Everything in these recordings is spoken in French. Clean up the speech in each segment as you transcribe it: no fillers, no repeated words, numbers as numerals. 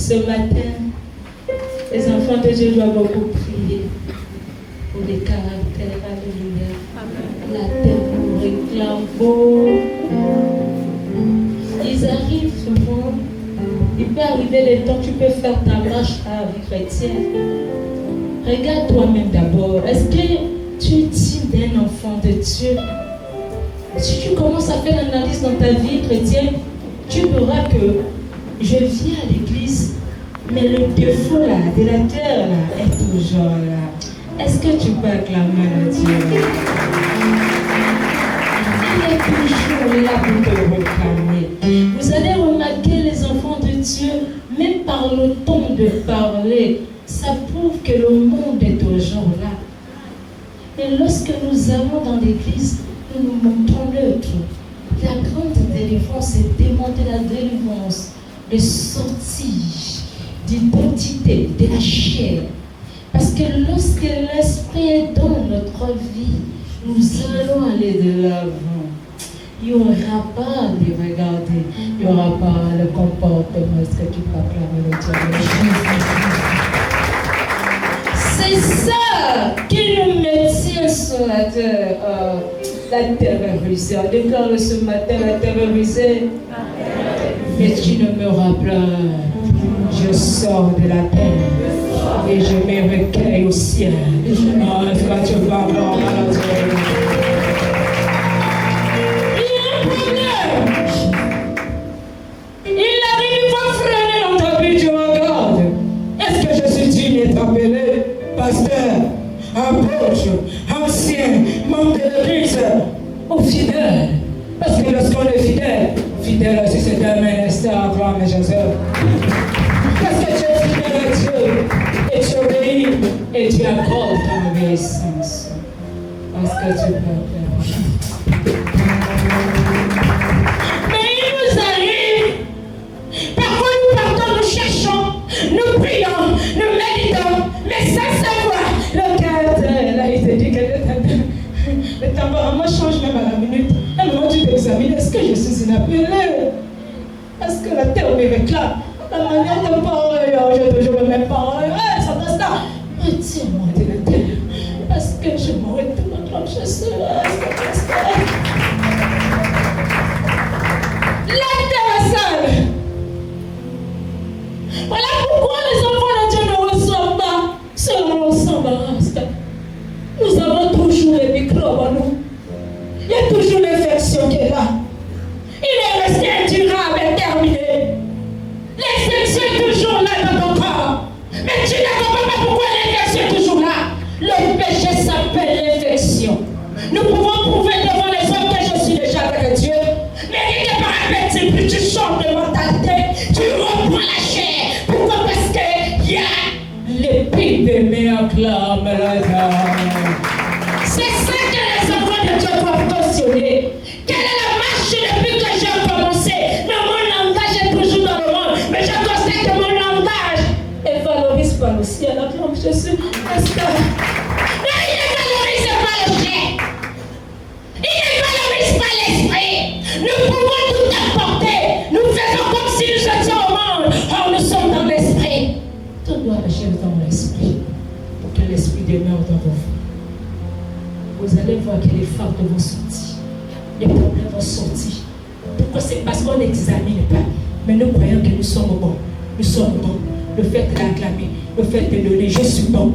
Ce matin, les enfants de Dieu doivent beaucoup prier pour les caractères. Alléluia. La terre nous réclame beau. Ils arrivent souvent. Il peut arriver le temps, tu peux faire ta marche à la vie chrétienne. Regarde toi-même d'abord. Est-ce que tu es digne d'un enfant de Dieu? Si tu commences à faire l'analyse dans ta vie chrétienne, tu verras que je viens à l'église, mais le défaut là, de la terre là, est toujours là. Est-ce que tu peux acclamer à Dieu? Il est toujours là pour te réclamer. Vous allez remarquer les enfants de Dieu, même par le ton de parler, ça prouve que le monde est toujours là. Et lorsque nous allons dans l'église, nous nous montrons l'autre. La grande délivrance est démonter la délivrance, de sortie, d'identité, de la chair. Parce que lorsque l'esprit est dans notre vie, nous allons aller de l'avant. Il n'y aura pas de regarder, il n'y aura pas le comportement. Est-ce que tu peux acclamer le Dieu de Jésus? C'est ça qui nous maintient sur la terre. La terrorisée. On déclare ce matin la terrorisée. Mais tu ne me rappelles. Je sors de la terre et je me recueille au ciel. Est-ce que tu vas voir à Dieu? Il y a un problème. Il arrive, il va freiner dans ta vie, tu regardes. Est-ce que je suis digne d'être appelé pasteur, apôtre, ancien, membre de l'église, ou fidèle? Parce que lorsqu'on est fidèle, fidèle aussi c'est un ministère, acclame Jésus. Parce que tu es fidèle à Dieu, et tu obéis, et tu accordes ton obéissance. Parce que tu peux faire. Mais il nous arrive, parfois nous partons, nous cherchons, nous prions, nous méditons, mais sans savoir le caractère. Là, il te dit que le tempérament change même à la minute. À un moment, tu t'examines, est-ce que je suis inappelée? Est-ce que la terre me réclame? La manière de parler, j'ai toujours le même parole. Ça passe là. Retire-moi de la terre. Parce que je mourrai de notre je serai. La terre est sale. Voilà pourquoi les enfants de Dieu ne reçoivent pas selon on s'embarrasse. Nous avons toujours les microbes en nous. Il y a toujours l'infection qui est là. Il est resté indurable et terminé. L'infection est toujours là dans ton corps. Mais tu ne comprends pas pourquoi l'infection est toujours là. Le péché s'appelle l'infection. Nous pouvons prouver devant les hommes que je suis déjà avec Dieu. Mais quelque part un petit peu, tu changes de mentalité, tu reprends la chair. Pourquoi? Parce qu'il y a l'épidémie acclame la terre. C'est ça que les enfants de Dieu doivent cautionner. Quelle est la marche depuis que j'ai commencé? Mais mon langage est toujours dans le monde. Mais je constate que mon langage est valorisé par le ciel. Acclame Jésus. Pasteur. Mais il ne valorise pas le ciel. Il ne valorise pas l'esprit. Nous pouvons tout apporter. Nous faisons comme si nous étions au monde. Or nous sommes dans l'esprit. Tout doit agir dans l'esprit pour que l'esprit demeure dans vos vies. Vous allez voir que les fardes vont sortir. Les problèmes vont sortir. Pourquoi? C'est parce qu'on n'examine pas. Mais nous croyons que nous sommes bons. Nous sommes bons. Le fait de l'acclamer, le fait de donner, je suis bon.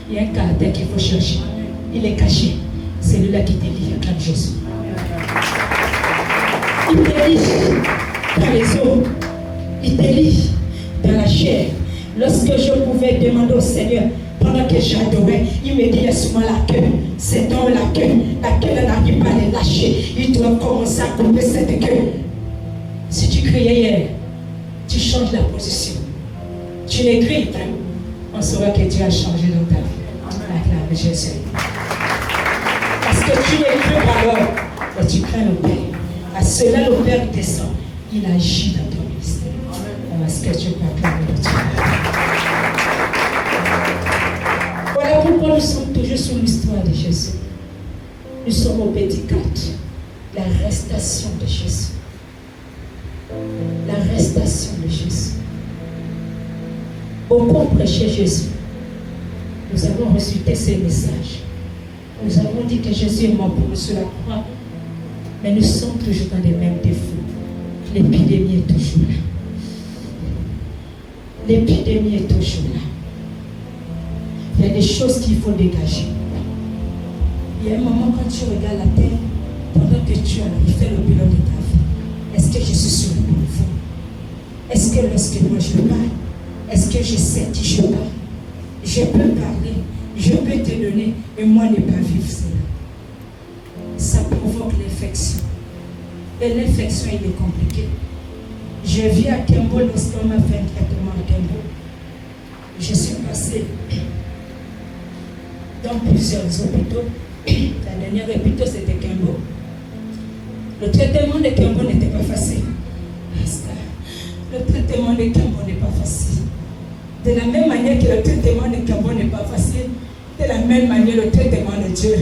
Il y a un caractère qu'il faut chercher. Il est caché. C'est celui-là qui délie, acclame Jésus. Il délie dans les eaux. Il délie dans la chair. Lorsque je pouvais demander au Seigneur, pendant que j'adorais, il me dit laisse-moi la queue. C'est dans la queue n'arrive pas à les lâcher. Il doit commencer à couper cette queue. Si tu criais hier, tu changes la position. Tu n'écris pas, on saura que Dieu a changé dans ta vie. Acclame Jésus. Parce que tu n'écris pas alors, mais tu crains le Père. À cela, le Père descend. Il agit dans ton ministère. Est-ce que tu peux acclamer le Dieu? Voilà pourquoi nous sommes toujours sur l'histoire de Jésus. Nous sommes au petit 4. L'arrestation de Jésus. L'arrestation de Jésus. Beaucoup ont prêché Jésus. Nous avons reçu ces messages. Nous avons dit que Jésus est mort pour nous sur la croix. Mais nous sommes toujours dans les mêmes défauts. L'épidémie est toujours là. L'épidémie est toujours là. Il y a des choses qu'il faut dégager. Il y a un moment quand tu regardes la terre, pendant que tu fais le bilan de ta vie. Est-ce que je suis sur le bon niveau? Est-ce que lorsque moi je parle, est-ce que je sais qui je parle? Je peux parler, je peux te donner, mais moi ne pas vivre cela. Ça provoque l'infection. Et l'infection, il est compliqué. Je vis à Kembo lorsqu'on m'a fait un traitement à Kembo. Je suis passée dans plusieurs hôpitaux. La dernière hôpital, c'était Kembo. Le traitement de Kembo n'était pas facile. Le traitement de Kembo n'est pas facile. De la même manière que le traitement de Kembo n'est pas facile, de la même manière, le traitement de Dieu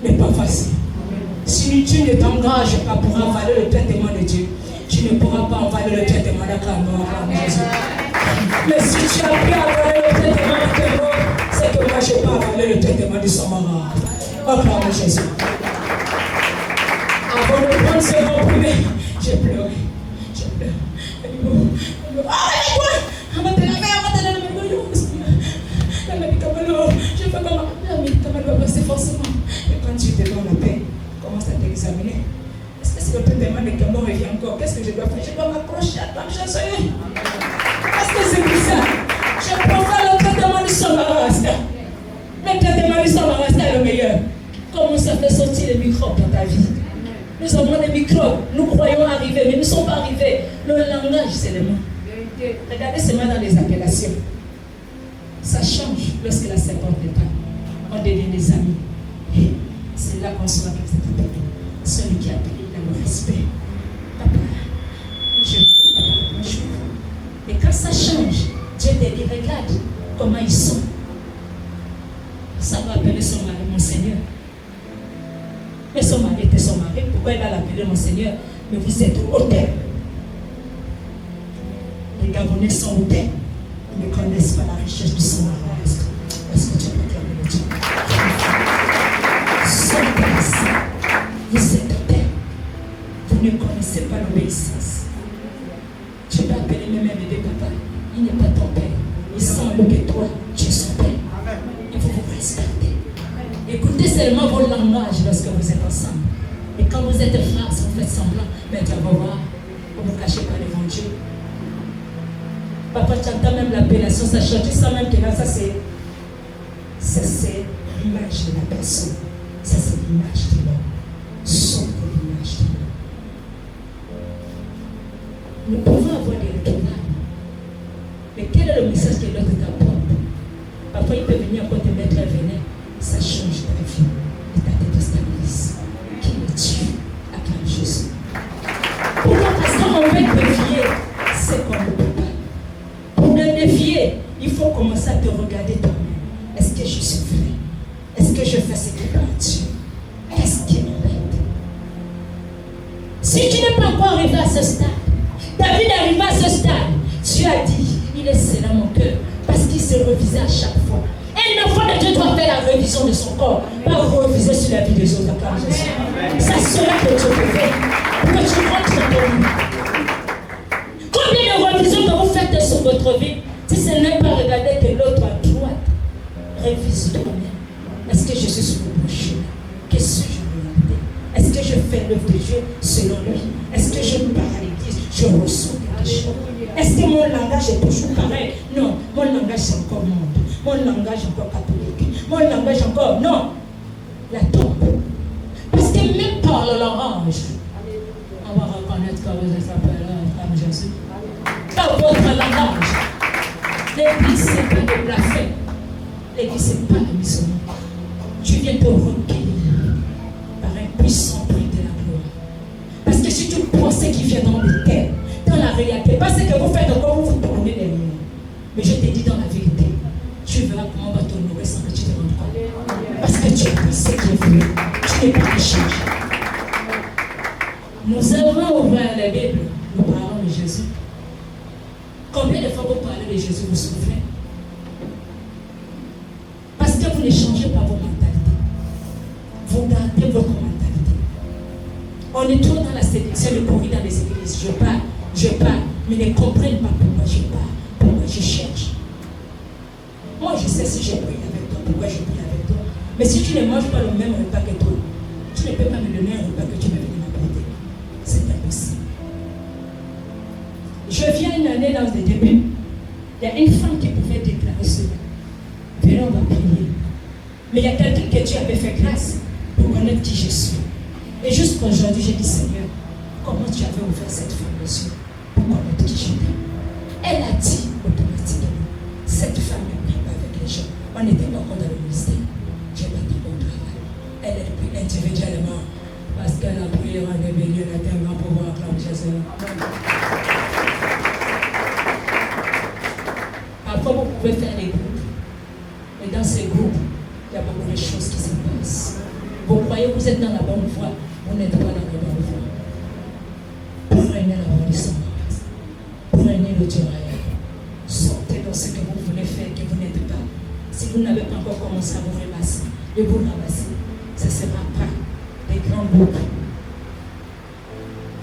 n'est pas facile. Si tu ne t'engages pas pour avaler le traitement de Dieu, tu ne pourras pas avaler le traitement de Kembo. Mais si tu as pu avaler le traitement de Kembo, c'est que moi je peux avaler le traitement de Samara. Acclame Jésus. Avant de prendre ce comprimé, j'ai pleuré. J'ai pleuré. Je fais comme la médicament va passer forcément. Mais quand tu te donnes la paix, commence à t'examiner. Est-ce que si le traitement de Kembo revient encore, qu'est-ce que je dois faire? Je dois m'accrocher à toi, Jésus. Est-ce que c'est pour ça? Je préfère le traitement du Samarasta. Le traitement du Samarasta est le meilleur. Comment ça fait sortir les microbes dans ta vie? Nous avons des microbes, nous croyons arriver, mais nous ne sommes pas arrivés. Le langage, c'est les mots. Regardez seulement dans les appellations. Ça change lorsque la serpente est pas. On devient des amis. Et c'est là qu'on se voit que c'est appelé. Celui qui a appelé, il a le respect. Papa, bonjour. Et quand ça change, Dieu te dit, regarde comment ils sont. Ça va appeler son mari, mon Seigneur. Mais son mari était son mari. Pourquoi il va l'appeler mon Seigneur? Mais vous êtes hôtel. Les Gabonais sont hôtels. Ils ne connaissent pas la richesse du Sahara. Est-ce que tu peux clamer le Dieu? Sans place, vous êtes hôtel. Vous ne connaissez pas l'obéissance. Tu peux appeler même un bébé papa. Il n'est pas ton père. Il semble que toi, tu es son père. Il faut vous respecter. Écoutez seulement vos langages lorsque vous êtes ensemble. Et quand vous êtes frères, vous faites semblant, mais tu vas voir, vous ne vous cachez pas devant Dieu. Papa, tu entends même l'appellation, ça change. Tu sens même que là, ça c'est l'image de la personne. Ça c'est l'image de l'homme. Sauf que l'image de l'homme. Nous pouvons avoir des retournages. Mais quel est le message que l'autre t'apporte? Parfois, il peut venir encore te mettre un venin. Ça change ta vie. Et ta tête stabilise. Qui est Dieu? Acclame Jésus. Pourquoi? Parce qu'on veut défier ce qu'on ne peut pas. Pour le défier, il faut commencer à te regarder toi-même. Est-ce que je suis vrai? Est-ce que je fais ce que par Dieu? Qu'est-ce qui m'embête? Si tu n'es pas encore arrivé à ce stade, David est arrivé à ce stade, Dieu a dit, il est scellé mon cœur, parce qu'il se revisait à chaque fois. Un enfant de Dieu doit faire la révision de son corps, pas reviser sur la vie des autres. Ça sera que Dieu peut faire, pour que tu rentres dans ton vie. Combien de révisions que vous faites sur votre vie, si ce n'est pas regarder que l'autre à droite, révise toi-même. Est-ce que je suis sur le bon chemin? Qu'est-ce que je veux regarder? Est-ce que je fais l'œuvre de Dieu selon lui? Est-ce que je pars à l'église? Je reçois quelque chose. Est-ce que mon langage est toujours pareil? Non, mon langage c'est encore monde. Mon langage est encore catholique. Mon langage est encore... Non. La tombe. Parce que même par le langage, on va reconnaître que vous êtes appelé comme Jésus. Par votre langage. L'église, ce n'est pas de blasphème. L'église, ce n'est pas de mission. Tu viens te recueillir par un puissant bruit de la gloire. Parce que si tu pensais qu'il vient dans le terre, dans la réalité, parce que vous faites encore, vous vous tournez derrière. Mais je te dis dans la vérité, tu verras comment on va t'honorer sans que tu te rendes compte. Parce que tu es ce qui est vrai. Tu n'es pas échangé. Nous avons ouvert la Bible. Nous parlons de Jésus. Combien de fois vous parlez de Jésus, vous vous souvenez? vous ne changez pas vos mentalités. Vous gardez votre mentalité. On est trop dans la sélection de courir dans les églises. Je parle, mais ne comprennent pas pourquoi je parle, pourquoi je cherche. Moi, je sais si j'ai prié avec toi, pourquoi je prie avec toi. Mais si tu ne manges pas le même repas que toi, tu ne peux pas me donner un repas que tu m'as venu m'apporter. C'est impossible. Je viens une année dans le début. Il y a une femme qui pouvait déclarer cela. Venez, on va prier. Mais il y a quelqu'un que Dieu avait fait grâce pour connaître qui je suis. Et jusqu'à aujourd'hui, j'ai dit, Seigneur, comment tu avais ouvert cette femme aux yeux pour connaître qui j'étais. Elle a dit automatiquement, cette femme ne prie pas avec les gens. On n'était pas encore dans le ministère. J'ai pas dit au travail. Elle est pris individuellement parce qu'elle a prié en rébellion, elle a tellement pouvoir acclamer Jésus. Parfois, vous pouvez faire des groupes. Et dans ces groupes, il y a beaucoup de choses qui se passent. Vous croyez que vous êtes dans la bonne voie, vous n'êtes pas dans la bonne voie. Prenez la voie de Saint-Maurice. Prenez le Dieu ailleurs. Sortez dans ce que vous voulez faire, que vous n'êtes pas. Si vous n'avez pas encore commencé à vous ramasser, de vous ramasser, ce ne sera pas des grands groupes.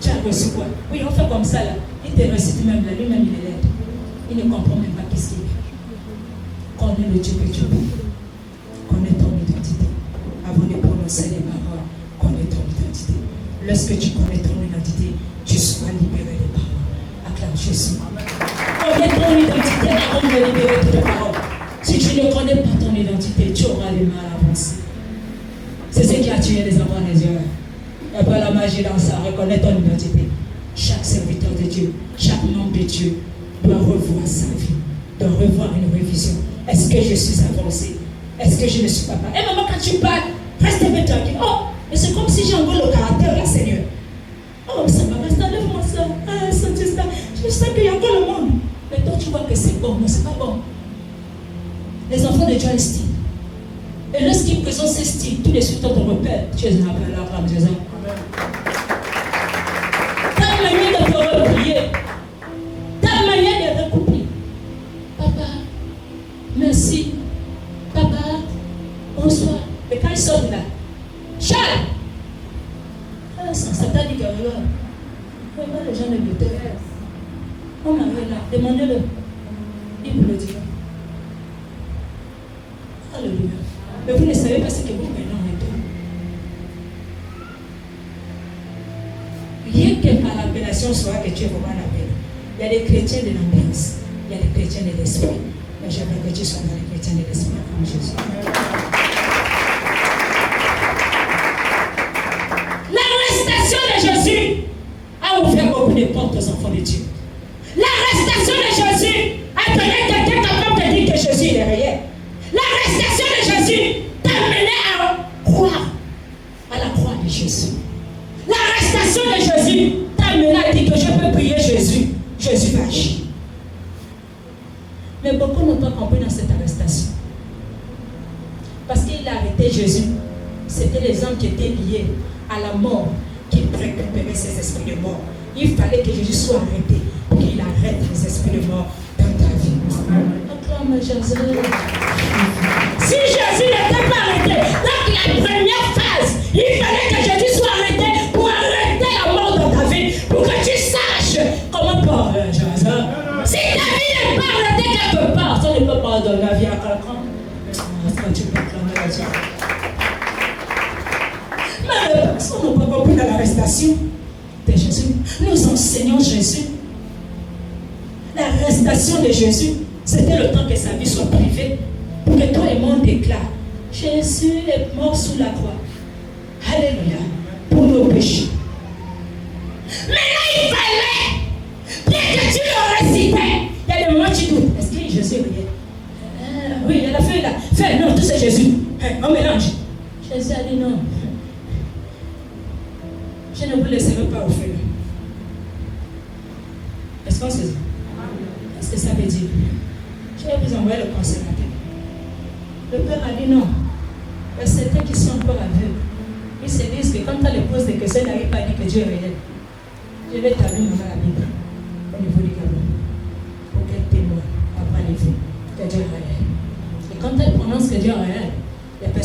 Tu as reçu quoi? Oui, on fait comme ça là. Il te récite même là, lui-même il est laid. Il ne comprend même pas qu'est-ce qu'il est. Connais le Dieu que tu veux. Connais ton identité. Avant de prononcer les paroles, connais ton identité. Lorsque tu connais ton identité, tu seras libéré des paroles. Acclame Jésus. Connais ton identité avant de libérer tes paroles. Si tu ne connais pas ton identité, tu auras du mal à avancer. C'est ce qui a tué les enfants des yeux. Il n'y a pas la magie dans ça. Reconnais ton identité. Chaque serviteur de Dieu, chaque membre de Dieu doit revoir sa vie, doit revoir une révision. Est-ce que je suis avancé? Est-ce que je ne suis pas parlé? Et maman, quand tu parles, reste un peu tranquille. Oh, mais c'est comme si j'ai encore le caractère là, Seigneur. Oh, ça va, reste, enlève-moi ça. Ah, ça, je sais qu'il y a encore le monde. Mais toi, tu vois que c'est bon. Non, c'est pas bon. Les enfants de Dieu estiment. Et lorsqu'ils présentent ces styles, tous les suite on te repère. Tu es un appel à la Jésus. Ta manière de te replier. Ta manière de recoupler. Papa, merci. Papa, bonsoir. Mais quand ils sortent là, Charles! Ah, ça t'a dit qu'à regarde. Vraiment, les gens ne me disent pas. On m'arrête là, demandez-le. Il vous le dira. Alléluia. Mais vous ne savez pas ce que vous menez en retour. Rien que par l'appellation soit que tu es vraiment l'appel. Il y a des chrétiens de l'ambiance, il y a des chrétiens de l'esprit. Mais j'aimerais que tu sois dans les chrétiens de l'esprit comme Jésus. L'arrestation de Jésus a ouvert beaucoup de portes aux enfants de Dieu. L'arrestation de Jésus a donné quelqu'un capable de dire que Jésus est réel. L'arrestation de Jésus t'a mené à croire à la croix de Jésus. L'arrestation de Jésus t'a mené à dire que je peux prier Jésus. Jésus va agir. Mais beaucoup n'ont pas compris dans cette arrestation. Parce qu'il a arrêté Jésus. C'était les hommes qui étaient liés à la mort qui récupéraient ces esprits de mort. Il fallait que Jésus soit arrêté pour qu'il arrête les esprits de mort dans ta vie. Acclame Jésus. Si Jésus n'était pas arrêté, dans la première phase, il fallait que Jésus soit arrêté pour arrêter la mort dans ta vie, pour que tu saches comment parler, Jésus. Si ta vie n'est pas arrêtée quelque part, ça ne peut pas donner la vie à quelqu'un. Est-ce que tu peux acclamer Jésus? Mais les personnes n'ont pas compris dans l'arrestation de Jésus. Nous enseignons Jésus. L'arrestation de Jésus, c'était le temps que sa vie soit privée. Pour que toi et moi on déclare Jésus est mort sous la croix. Alléluia. Pour nos péchés. Mais là il fallait, bien que tu le récitais, il y a des moments où tu doutes. Est-ce que Jésus est réel? Oui, il a fait là. Fait, non, tout c'est Jésus. On mélange. Jésus a dit non. Je ne vous laisserai pas au feu. Est-ce qu'on sait ça? Est-ce que ça veut dire? Je vais vous envoyer le consommateur. Le père a dit non. Il y a certains qui sont encore aveugles. Ils se disent que quand on les pose des questions, ils n'arrivent pas à dire que Dieu est réel. Je vais t'allumer dans la Bible, au niveau du Gabon, pour qu'elle témoigne, après les faits, que Dieu est réel. Et quand elle prononce que Dieu est réel,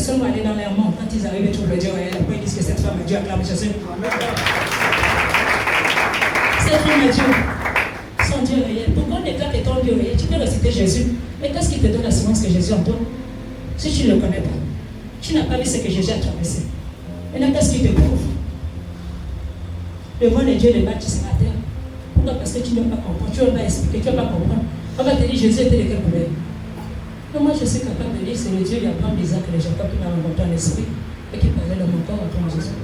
personnes vont aller dans leur monde. Quand ils arrivent, ils trouvent le Dieu réel. Après, ils disent que cette femme a Dieu, acclame Jésus. Cette femme a Dieu. Son Dieu réel. Pourquoi on déclare que ton Dieu réel? Tu peux réciter Jésus. Mais qu'est-ce qui te donne l'assurance que Jésus en toi? Si tu ne le connais pas, tu n'as pas vu ce que Jésus a traversé. Maintenant, qu'est-ce qui te prouve? Devant les dieux de bas, tu seras à terre. Pourquoi? Parce que tu ne vas pas comprendre. Tu ne vas pas expliquer, tu ne vas pas comprendre. On va te dire Jésus était de quel problème? Non, moi je suis capable de dire c'est le Dieu d'Abraham, d'Isaac et de Jacob qui m'a rencontré en esprit et qui parlait dans mon corps à toi Jésus.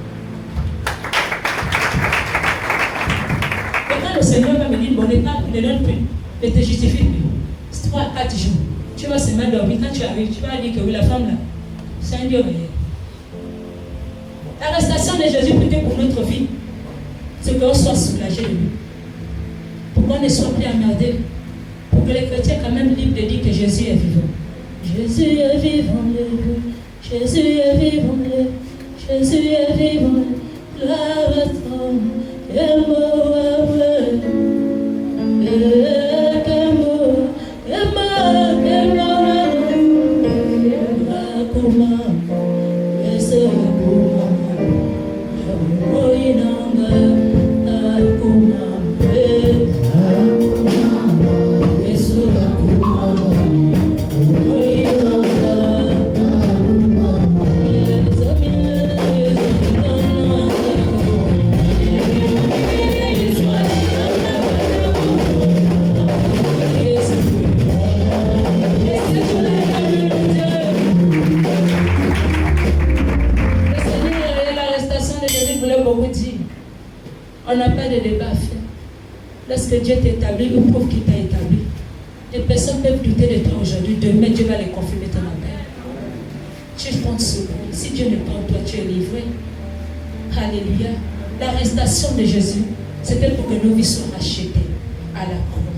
Et quand le Seigneur va me dire, bon, ne donne plus, ne te justifie plus. 3 à 4 jours, tu vas seulement dormir. Quand tu arrives, tu vas dire que oui, la femme là, c'est un Dieu réel. L'arrestation de Jésus peut-être pour notre vie, c'est qu'on soit soulagé de lui. Pour qu'on ne soit plus emmerdé. Pour que les chrétiens soient quand même libres de dire que Jésus est vivant. Jésus est vivant, Jésus est vivant, Jésus est vivant, gloire à toi, et on n'a pas de débat à faire. Lorsque Dieu t'établit, ou prouve qu'il t'a établi, les personnes peuvent douter de toi aujourd'hui. Demain, Dieu va les confirmer ton appel. Tu comptes sur lui. Si Dieu n'est pas en toi, tu es livré. Alléluia. L'arrestation de Jésus, c'était pour que nos vies soient rachetées à la croix.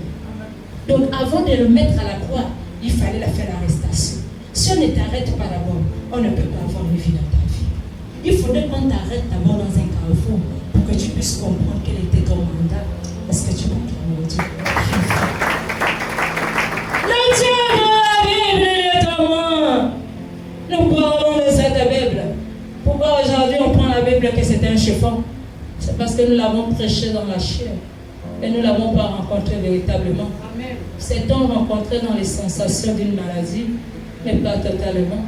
Donc, avant de le mettre à la croix, il fallait faire l'arrestation. Si on ne t'arrête pas d'abord, on ne peut pas avoir une vie dans ta vie. Il faudrait qu'on t'arrête d'abord dans un carrefour pour que tu puisses comprendre quel était ton mandat. Est-ce que tu vas clamer Dieu? Le Dieu de la Bible est en moi. Nous parlons de cette Bible. Pourquoi aujourd'hui on prend la Bible que c'était un chiffon? C'est parce que nous l'avons prêché dans la chair et nous ne l'avons pas rencontré véritablement. C'est-on rencontré dans les sensations d'une maladie, mais pas totalement.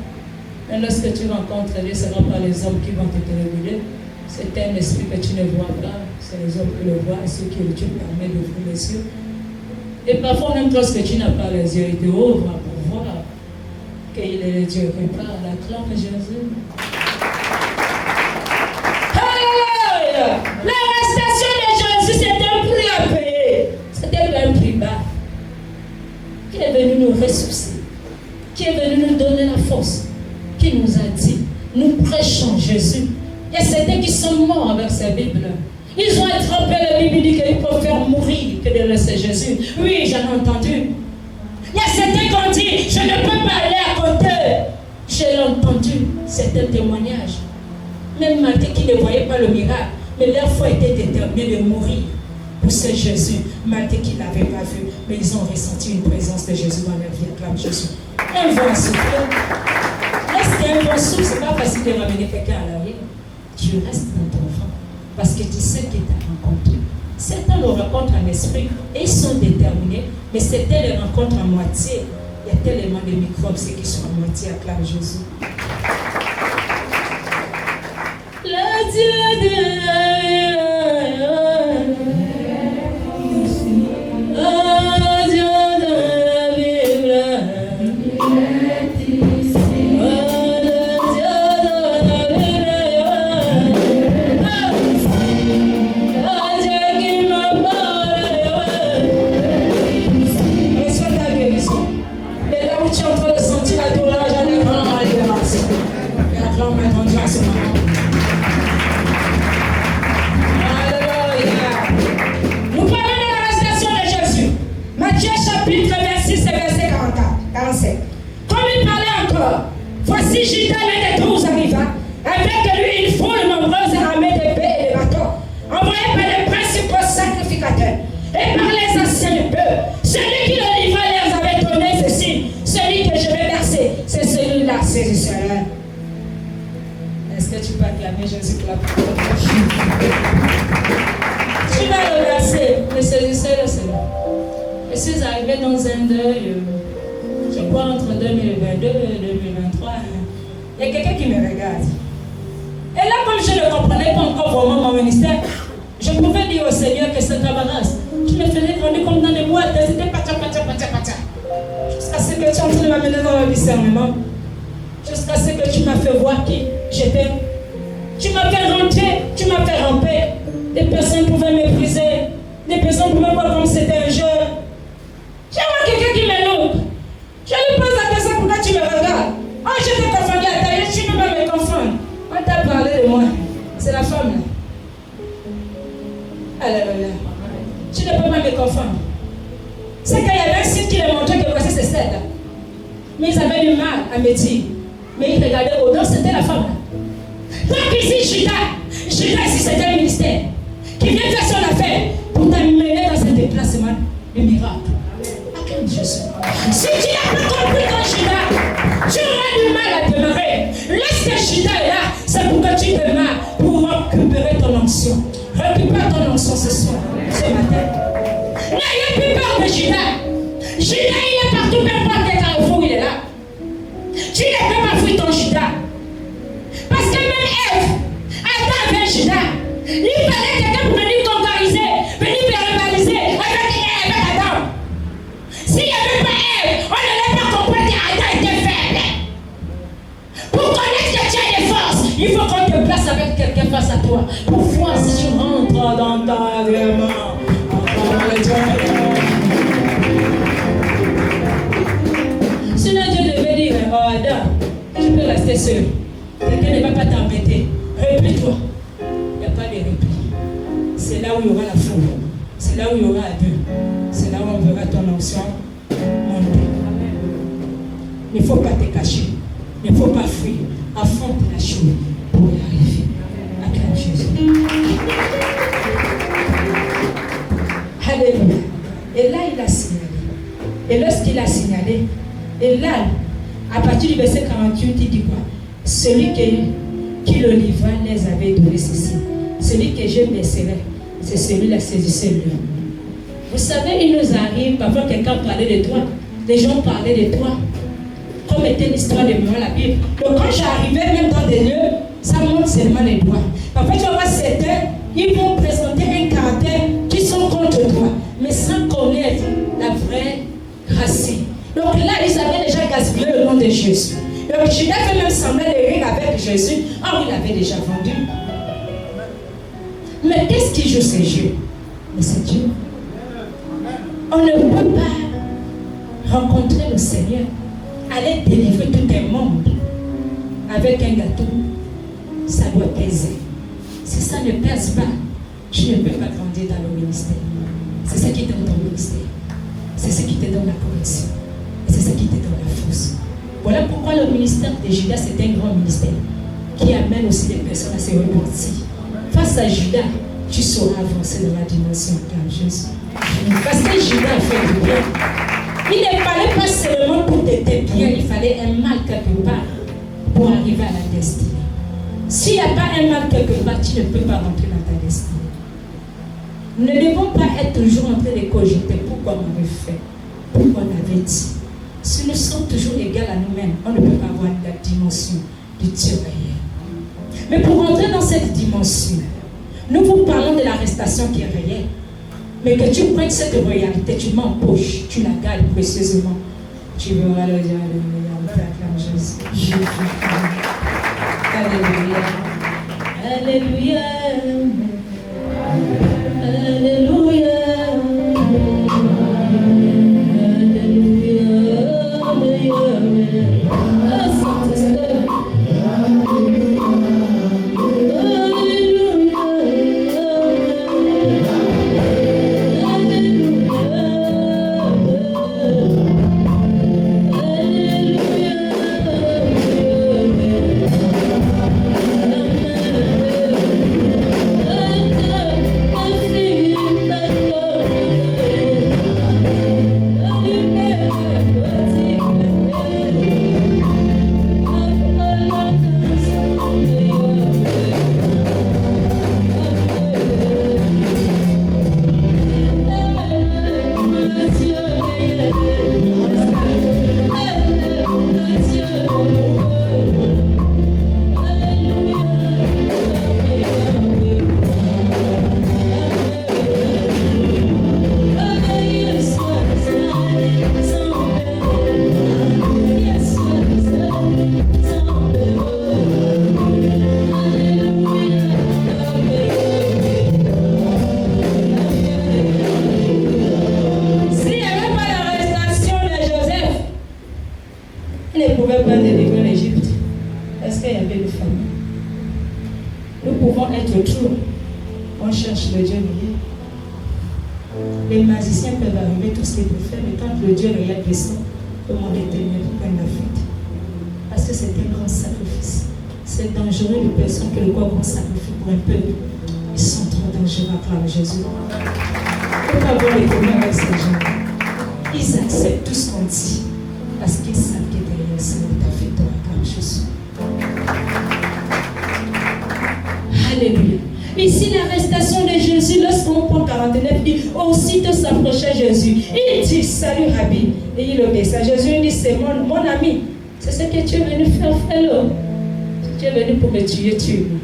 Mais lorsque tu rencontres Dieu, ce ne sera pas les hommes qui vont te révéler. C'est un esprit que tu ne vois pas. C'est les hommes qui le voient et ceux qui le Dieu permet d'ouvrir les yeux. Et parfois, même lorsque tu n'as pas les yeux, il te ouvre pour voir qu'il est le Dieu qui parle. Acclame Jésus. Alléluia! L'arrestation de Jésus, c'était un prix à payer. C'était un prix bas. Qui est venu nous ressusciter, qui est venu nous donner la force, qui nous a dit, nous prêchons Jésus. Il y a certains qui sont morts avec sa Bible. Ils ont attrapé la Bible, dit qu'ils préfèrent mourir que de laisser Jésus. Oui, j'en ai entendu. Il y a certains qui ont dit, je ne peux pas aller à côté. Je l'ai entendu, c'est un témoignage. Même malgré qu'ils ne voyaient pas le miracle, mais leur foi était déterminée de mourir pour ce Jésus, malgré qu'ils ne l'avaient pas vu, mais ils ont ressenti une présence de Jésus dans leur vie. Acclame Jésus. Un vent souffle. Lorsqu'il y a un vent souffle, ce n'est pas facile de ramener quelqu'un à l'arrière. Tu restes dans ton vent parce que tu sais qu'il t'a rencontré. Certains le rencontrent en esprit et ils sont déterminés, mais certains les rencontrent en moitié. Il y a tellement de microbes, ceux qui sont en moitié. Acclame Jésus. Le Dieu de la voici Judas, l'un des 12 arriva. Avec lui, une foule nombreuse armée d'épées et de bâtons, envoyée par les principaux sacrificateurs et par les anciens du peuple. Celui qui le livra leur avait donné ceci: celui que je vais verser, c'est celui-là, saisissez-le. cela. Je suis arrivée dans un deuil, je crois entre 2022 et 2023. Il y a quelqu'un qui me regarde. Et là, comme je ne comprenais pas encore vraiment mon ministère, je pouvais dire au Seigneur que c'est Tabaras. Tu me faisais grandir comme dans les boîtes, c'était pacha. Jusqu'à ce que tu es en train de m'amener dans le discernement. Jusqu'à ce que tu m'as fait voir qui j'étais. Tu m'as fait rentrer, tu m'as fait ramper. Des personnes pouvaient mépriser. Des personnes pouvaient voir comme c'était un jeu. J'ai vois quelqu'un qui m'éloigne. Je lui pose la question pourquoi tu me regardes. Oh, je t'ai confondu à taille, tu ne peux pas me confondre. On t'a parlé de moi. C'est la femme là. Alléluia. Tu ne peux pas me confondre. C'est qu'il y avait un site qui les montrait que voici ces sept là. Mais ils avaient du mal à me dire. Mais ils regardaient au dos, c'était la femme là. Donc ici, Judas ici c'était un ministère qui vient faire son affaire pour t'amener dans ce déplacement de miracle. Acclame Jésus. Si tu n'as pas compris ton Judas, tu auras du mal à demeurer. Lorsque Judas est là, c'est pour que tu demeures, pour récupérer ton onction. Récupère ton onction ce soir, ce matin. N'ayez plus peur de Judas. Judas, il est partout, peu importe quel carrefour il est là. Tu ne peux pas fuir ton Judas. Parce que même Ève, Adam avait Judas. Il fallait quelqu'un pour venir concariser, venir verbaliser avec Adam. S'il n'y avait pas Ève, on n'allait pas comprendre qu'Adam était faible. Pour connaître que tu as des forces, il faut qu'on te place avec quelqu'un face à toi. Pour voir si tu rentres dans ta agrément. Sinon Dieu devait dire, oh Adam, tu peux rester seul. Quelqu'un ne va pas t'embêter. Replie-toi. Il n'y a pas de repli. C'est là où il y aura la foule. C'est là où il y aura Dieu. C'est là où on verra ton onction monter. Il ne faut pas te cacher. Il ne faut pas fuir. Affronte la chose pour y arriver. Acclame Jésus. Alléluia. Et là, il a signalé. Et lorsqu'il a signalé, et là, à partir du verset 48, il dit quoi? Celui qui le livra les avait donné ceci. Celui que je baisserai, c'est celui-là, saisissez-le. Vous savez, il nous arrive, parfois quelqu'un parlait de toi, les gens parlaient de toi, comme était l'histoire de moi, la Bible. Donc quand j'arrivais même dans des lieux, ça monte seulement les doigts. Parfois tu vas voir certains, ils vont présenter un caractère qui sont contre toi, mais sans connaître la vraie racine. Donc là, ils avaient déjà gaspillé le nom de Jésus. Donc Judas fait même semblant de rire avec Jésus. Or, il avait déjà vendu. Mais qu'est-ce qui joue ces jeux? Mais c'est Dieu. On ne peut pas rencontrer le Seigneur, aller délivrer tout un monde avec un gâteau. Ça doit peser. Si ça ne pèse pas, tu ne peux pas grandir dans le ministère. C'est ça qui te donne ton ministère. C'est ce qui te donne la correction. C'est ce qui te donne la force. Voilà pourquoi le ministère de Judas c'est un grand ministère qui amène aussi les personnes à se repentir. Face à Judas, tu sauras avancer dans la dimension de Jésus. Parce que Judas a fait du bien. Il ne fallait pas seulement pour t'aider bien, il fallait un mal quelque part pour arriver à la destinée. S'il n'y a pas un mal quelque part, tu ne peux pas rentrer dans ta destinée. Nous ne devons pas être toujours en train de cogiter pourquoi on avait fait, pourquoi on avait dit. Si nous sommes toujours égaux à nous-mêmes, on ne peut pas avoir la dimension du Dieu réel. Mais pour entrer dans cette dimension, nous vous parlons de l'arrestation qui est réelle. Mais que tu prennes cette réalité, tu m'empoches, tu la gardes précieusement. Tu verras le Dieu, alléluia, on peut acclamer Jésus. Jésus. Alléluia. Alléluia. Alléluia. a délivré l'Égypte, est-ce qu'il y avait une famille? Nous pouvons être autour. On cherche le Dieu réel. Les magiciens peuvent arriver, tout ce qu'ils peuvent faire, mais quand le Dieu réel descend, le monde éternel prend la fuite. Parce que c'est un grand sacrifice. C'est dangereux les personnes que le corps qu'on sacrifie pour un peuple. Ils sont trop dangereux, acclame Jésus. Nous pouvons avoir les communs avec ces gens. Ils acceptent tout ce qu'on dit parce qu'ils savent que derrière ça, on t'a fait toi, acclame Jésus. Alléluia. Ici, l'arrestation de Jésus, lorsqu'on prend 49, il dit aussitôt s'approchait Jésus. Il dit salut Rabbi. Et il obéit à Jésus. Il dit c'est mon ami. C'est ce que tu es venu faire, frère. Tu es venu pour me tuer, tue-moi.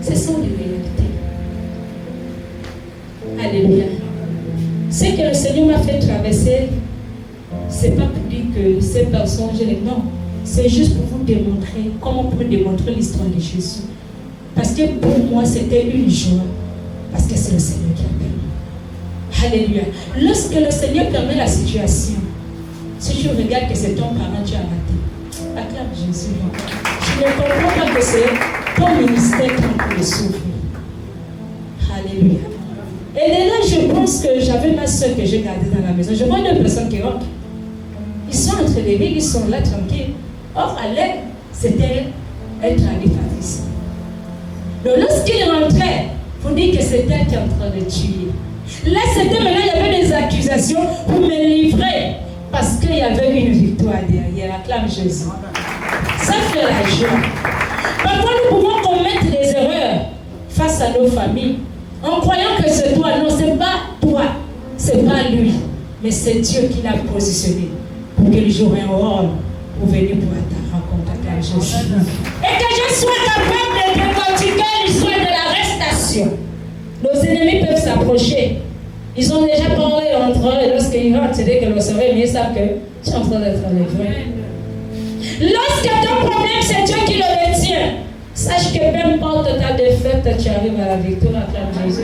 Ce sont les réalités. Alléluia. Ce que le Seigneur m'a fait traverser, ce n'est pas pour dire que ces personnes, je les non. C'est juste pour vous démontrer comment on peut démontrer l'histoire de Jésus. Parce que pour moi, c'était une joie. Parce que c'est le Seigneur qui a permis. Alléluia. Lorsque le Seigneur permet la situation, si je regarde que c'est ton parent, tu as raté. Acclame Jésus. Je ne comprends pas que c'est ton ministère qui a pu le souffrir. Alléluia. Et dès là, je pense que j'avais ma soeur que j'ai gardée dans la maison. Je vois deux personnes qui rentrent. Ils sont entre les villes, ils sont là tranquilles. Or, à l'aide, c'était être à Patrice. Donc, lorsqu'il rentrait, il faut dire que c'était elle qui est en train de tuer. Là, c'était maintenant, il y avait des accusations pour me livrer. Parce qu'il y avait une victoire derrière. Acclame Jésus. Ça fait la joie. Parfois, nous pouvons commettre des erreurs face à nos familles. En croyant que c'est toi. Non, ce n'est pas toi. Ce n'est pas lui. Mais c'est Dieu qui l'a positionné pour qu'il joue un rôle pour venir pour ta rencontre avec Jésus. Et que je sois capable de décortiquer l'histoire de l'arrestation. Nos ennemis peuvent s'approcher. Ils ont déjà parlé entre eux et lorsqu'ils rentrent, c'est que le Seigneur, ils savent que tu es en train d'être livré. Lorsque ton problème, c'est Dieu qui le détient, sache que peu importe ta défaite, tu arrives à la victoire, acclame Jésus.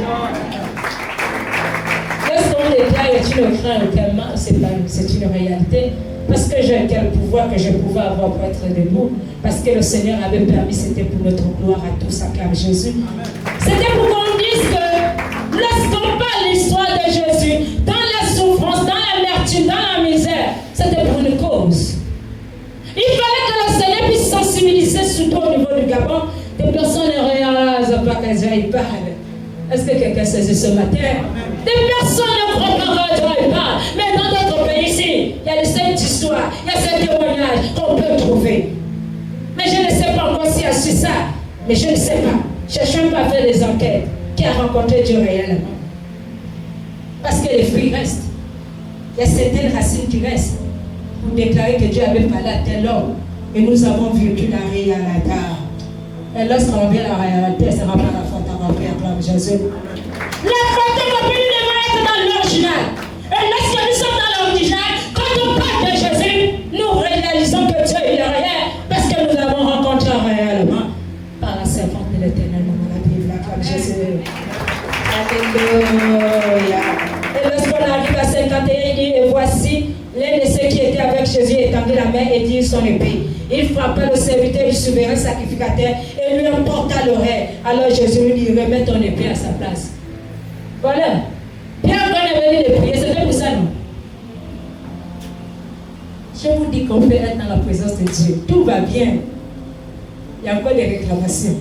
Lorsqu'on déclare que tu ne crains aucun mal, c'est une réalité. Parce que j'ai quel pouvoir que je pouvais avoir pour être debout. Parce que le Seigneur avait permis, c'était pour notre gloire à tous, acclame Jésus. C'était pour qu'on dise que lorsqu'on parle l'histoire de Jésus, dans la souffrance, dans l'amertume, dans la misère, c'était pour une cause. Il fallait que le Seigneur puisse sensibiliser surtout au niveau du Gabon. Des personnes ne réalisent pas qu'elles parlent. Est-ce que quelqu'un saisit ce matin? Des personnes ne croient pas qu'elles parlent. Mais dans d'autres pays ici, il y a cette histoire, il y a ce témoignage qu'on peut trouver. Mais je ne sais pas encore s'il y a su ça. Mais je ne sais pas. Cherchons pas à faire des enquêtes. Qui a rencontré Dieu réellement? Parce que les fruits restent. Il y a certaines racines qui restent. Pour déclarer que Dieu avait parlé à tel homme. Et nous avons vécu la réalité. Et lorsqu'on vient à la réalité, ce sera pas la faute à remplir, acclame Jésus. La faute ne peut plus être dans l'original. Et lorsque nous sommes dans l'original, quand on parle de Jésus, nous réalisons que Dieu est réel. Parce que nous avons rencontré réellement par la servante de l'Éternel dans la Bible, acclame Jésus. Alléluia. Et lorsqu'on arrive à 51, il dit, et voici, l'un de ceux qui étaient avec Jésus étendit la main et dit son épée. Il frappa le serviteur du souverain sacrificateur et lui emporta l'oreille. Alors Jésus lui dit, remets ton épée à sa place. Voilà. Pierre quand il avait dit de prier, c'était pour ça, non? Je vous dis qu'on peut être dans la présence de Dieu. Tout va bien. Il y a encore des réclamations.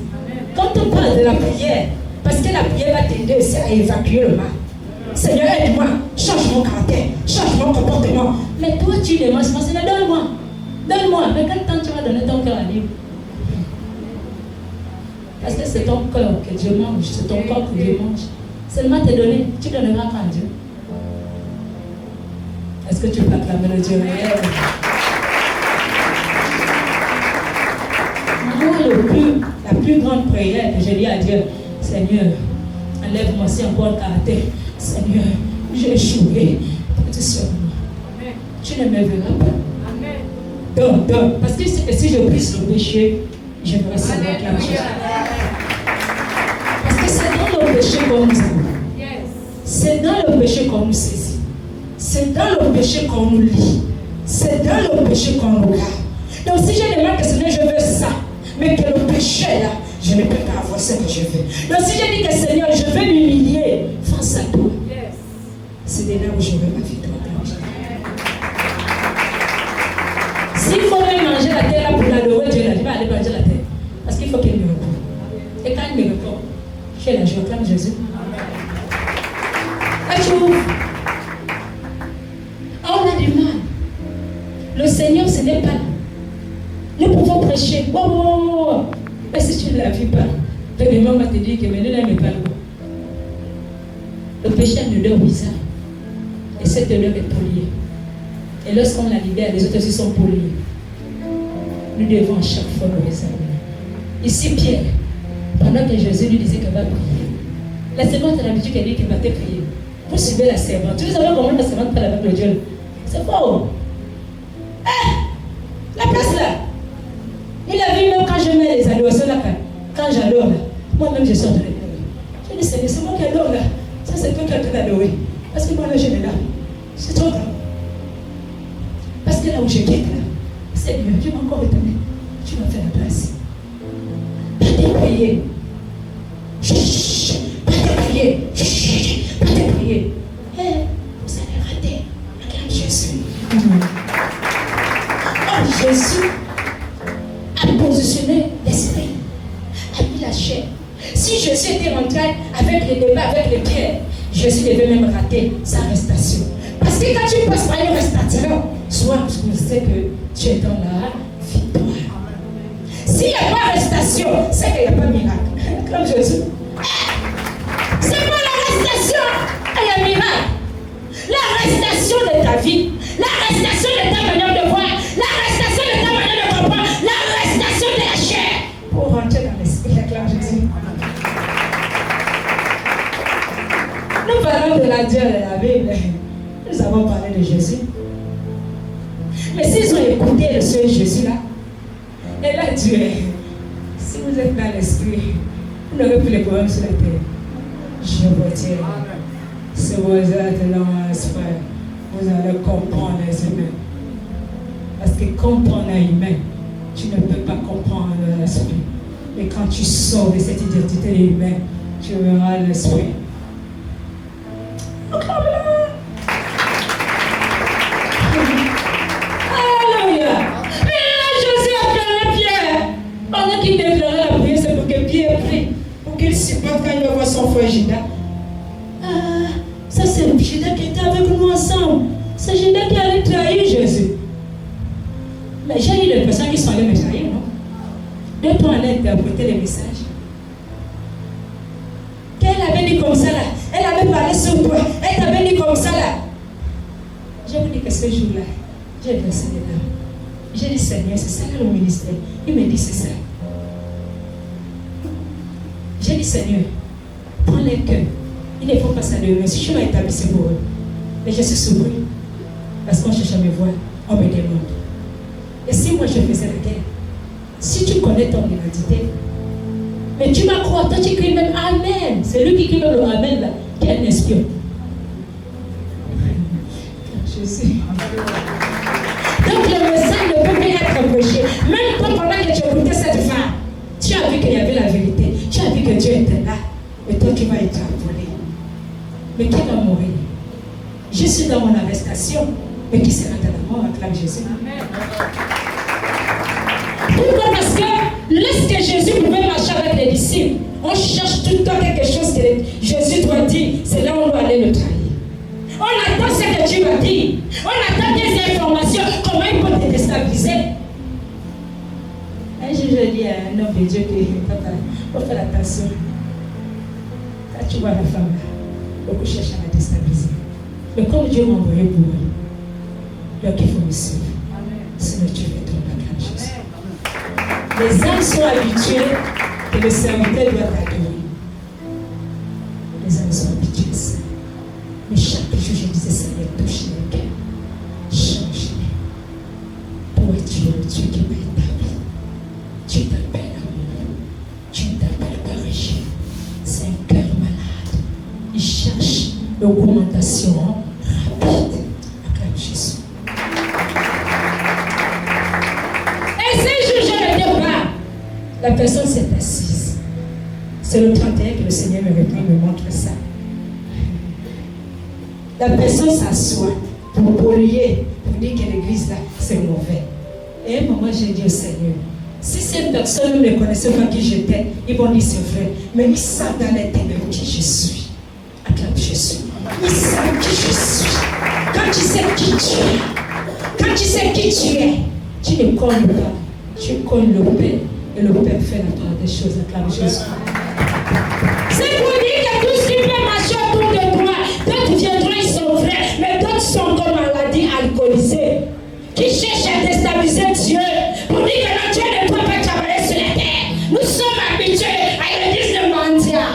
Quand on parle de la prière, parce que la prière va t'aider aussi à évacuer le mal. Seigneur, aide-moi, change mon caractère, change mon comportement. Mais toi, tu demandes, Seigneur, donne-moi. Donne-moi. Mais quel temps tu vas donner ton cœur à Dieu? Parce que c'est ton cœur que Dieu mange, c'est ton corps que Dieu mange. Seulement te donner, tu donneras pas à Dieu. Est-ce que tu peux acclamer le Dieu réel? Moi, la plus grande prière que j'ai dit à Dieu, Seigneur, enlève-moi si encore le caractère. Seigneur, j'ai échoué. Compte sur moi. Tu ne me verras pas. Donc, parce que si je brise le péché, je vais savoir la chose. Parce que c'est dans le péché qu'on nous aime. C'est dans le péché qu'on nous saisit. C'est dans le péché qu'on nous lie. C'est dans le péché qu'on regarde. Donc si je demande que Seigneur, je veux ça, mais que le péché là, je ne peux pas avoir ce que je veux. Donc si je dis que Seigneur, je veux m'humilier face à toi, c'est de là où je veux ma victoire. S'il faut même manger la terre là pour l'adorer Dieu, là, je vais aller manger la terre. Parce qu'il faut qu'il me réponde. Et quand il me répond, je suis là, je réclame Jésus. Là, tu ouvres. On a du mal. Le Seigneur, ce n'est pas là. Nous pouvons prêcher. Oh. Mais si tu ne la vis pas, le démon va te dire que maintenant, là, n'est pas là. Le péché a une odeur bizarre. Et cette odeur est polluée. Et lorsqu'on la libère, les autres aussi sont pollués. Nous devons à chaque fois nous examiner. Ici, Pierre, pendant que Jésus lui disait qu'elle va prier, la servante a l'habitude qu'elle dit qu'elle va te prier. Vous suivez la servante. Tu veux savoir comment la servante parle avec le Dieu? C'est faux. La place là. Il a vu même quand je mets les adorations là, quand j'adore là, moi-même je suis en train de pleurer. Je dis, c'est moi qui adore là. Ça, c'est toi qui es en train d'adorer. Parce que moi là, je l'ai là. C'est trop grand. Parce que là où je quitte là, c'est mieux. Tu m'as encore étonné. Tu m'as fait la place. Pas de prier. Pas de prier. Pas de prier. Vous allez rater. Regarde Jésus. Oh, Jésus a positionné l'esprit, a mis la chair. Si Jésus était rentré avec les débats, avec les pierres, Jésus devait même rater sa arrestation. Parce que quand tu passes par une arrestation, soit tu sais que tu es dans la victoire. S'il n'y a pas arrestation, c'est qu'il n'y a pas de miracle. Comme Jésus. C'est pas l'arrestation, il y a un miracle. L'arrestation de ta vie, l'arrestation de ta manière de voir, l'arrestation de ta manière de comprendre, l'arrestation de la chair pour rentrer dans l'esprit, acclame Jésus. Nous parlons de la Dieu de la Bible. Nous avons parlé de Jésus. Mais s'ils ont écouté le Seigneur Jésus là, et là Dieu, si vous êtes dans l'esprit, vous n'aurez plus les problèmes sur la terre. Je vous dis, si vous êtes dans l'esprit, vous allez comprendre les humains. Parce que comprendre un humain, tu ne peux pas comprendre l'esprit. Mais quand tu sors de cette identité humaine, tu verras l'esprit. Alléluia. Et là, Jésus a pleuré Pierre. Pendant qu'il déclarait la prière, c'est pour que Pierre prie. Pour qu'il supporte quand il va voir son frère Judas. Ça c'est Judas qui était avec nous ensemble. C'est Judas qui allait trahir Jésus. Mais j'ai eu l'impression qu'ils sont allés me trahir, non? Deux fois, elle a interprété les messages. Qu'elle avait dit comme ça là. Elle avait parlé sur toi. Elle t'avait dit comme ça là. Je vous dis que ce jour-là, j'ai versé les larmes. J'ai dit, Seigneur, c'est ça là le ministère. Il me dit, c'est ça. J'ai dit, Seigneur, prends les cœurs. Il ne faut pas ça de eux. Si je m'ai établi, c'est pour eux. Mais je suis surpris. Parce qu'on cherche à me voir, on me demande. Et si moi je faisais la guerre, si tu connais ton identité, mais tu m'as croire, toi tu cries même Amen. C'est lui qui crie même le Amen là, qui est un espion. Jésus. Donc le message ne peut pas être prêché. Même toi, pendant que tu écoutais cette femme, tu as vu qu'il y avait la vérité. Tu as vu que Dieu était là. Et toi qui vas être appelé. Mais qui va mourir? Je suis dans mon arrestation. Mais qui sera dans la mort? Acclame Jésus. Amen. Pourquoi? Parce que lorsque Jésus pouvait marcher avec les disciples, on cherche tout le temps quelque chose que Jésus doit dire. C'est là où on doit aller le trahir. On attend ce que Dieu va dire. On attend des informations. Comment il peut te déstabiliser? Un jour, je dis à un homme de Dieu que papa, il faut faire attention. Quand tu vois la femme là, beaucoup cherchent à la déstabiliser. Mais comme Dieu m'a envoyé pour eux, donc il faut me suivre. Sinon tu vas tomber à la chose. Les âmes sont habituées que le serviteur doit adorer. Les âmes sont habituées à ça. Mais chaque jour, je disais, Seigneur, touche les cœurs. Change-les. Pour être le Dieu qui m'a établi. Tu t'appelles amour. Tu t'appelles corrigé. C'est un cœur malade. Il cherche l'augmentation rapide. Acclame Jésus. La personne s'est assise. C'est le 31 que le Seigneur me répond, me montre ça. La personne s'assoit pour prier, pour dire que l'église là, c'est mauvais. Et à un moment, j'ai dit au Seigneur, si ces personnes ne me connaissaient pas qui j'étais, ils vont dire c'est vrai. Mais ils savent dans les ténèbres qui je suis. Acclame Jésus. Ils savent qui je suis. Quand tu sais qui tu es, quand tu sais qui tu es, tu ne connais pas. Tu connais le Père. Et le Père fait la part des choses. Acclame Jésus. C'est pour dire que tout ce qui peut marcher autour de toi, d'autres viendront, ils sont vrais, mais d'autres sont comme maladie alcoolisée, qui cherchent à déstabiliser Dieu, pour dire que non, Dieu ne peut pas travailler sur la terre. Nous sommes habitués à l'église de Mandia.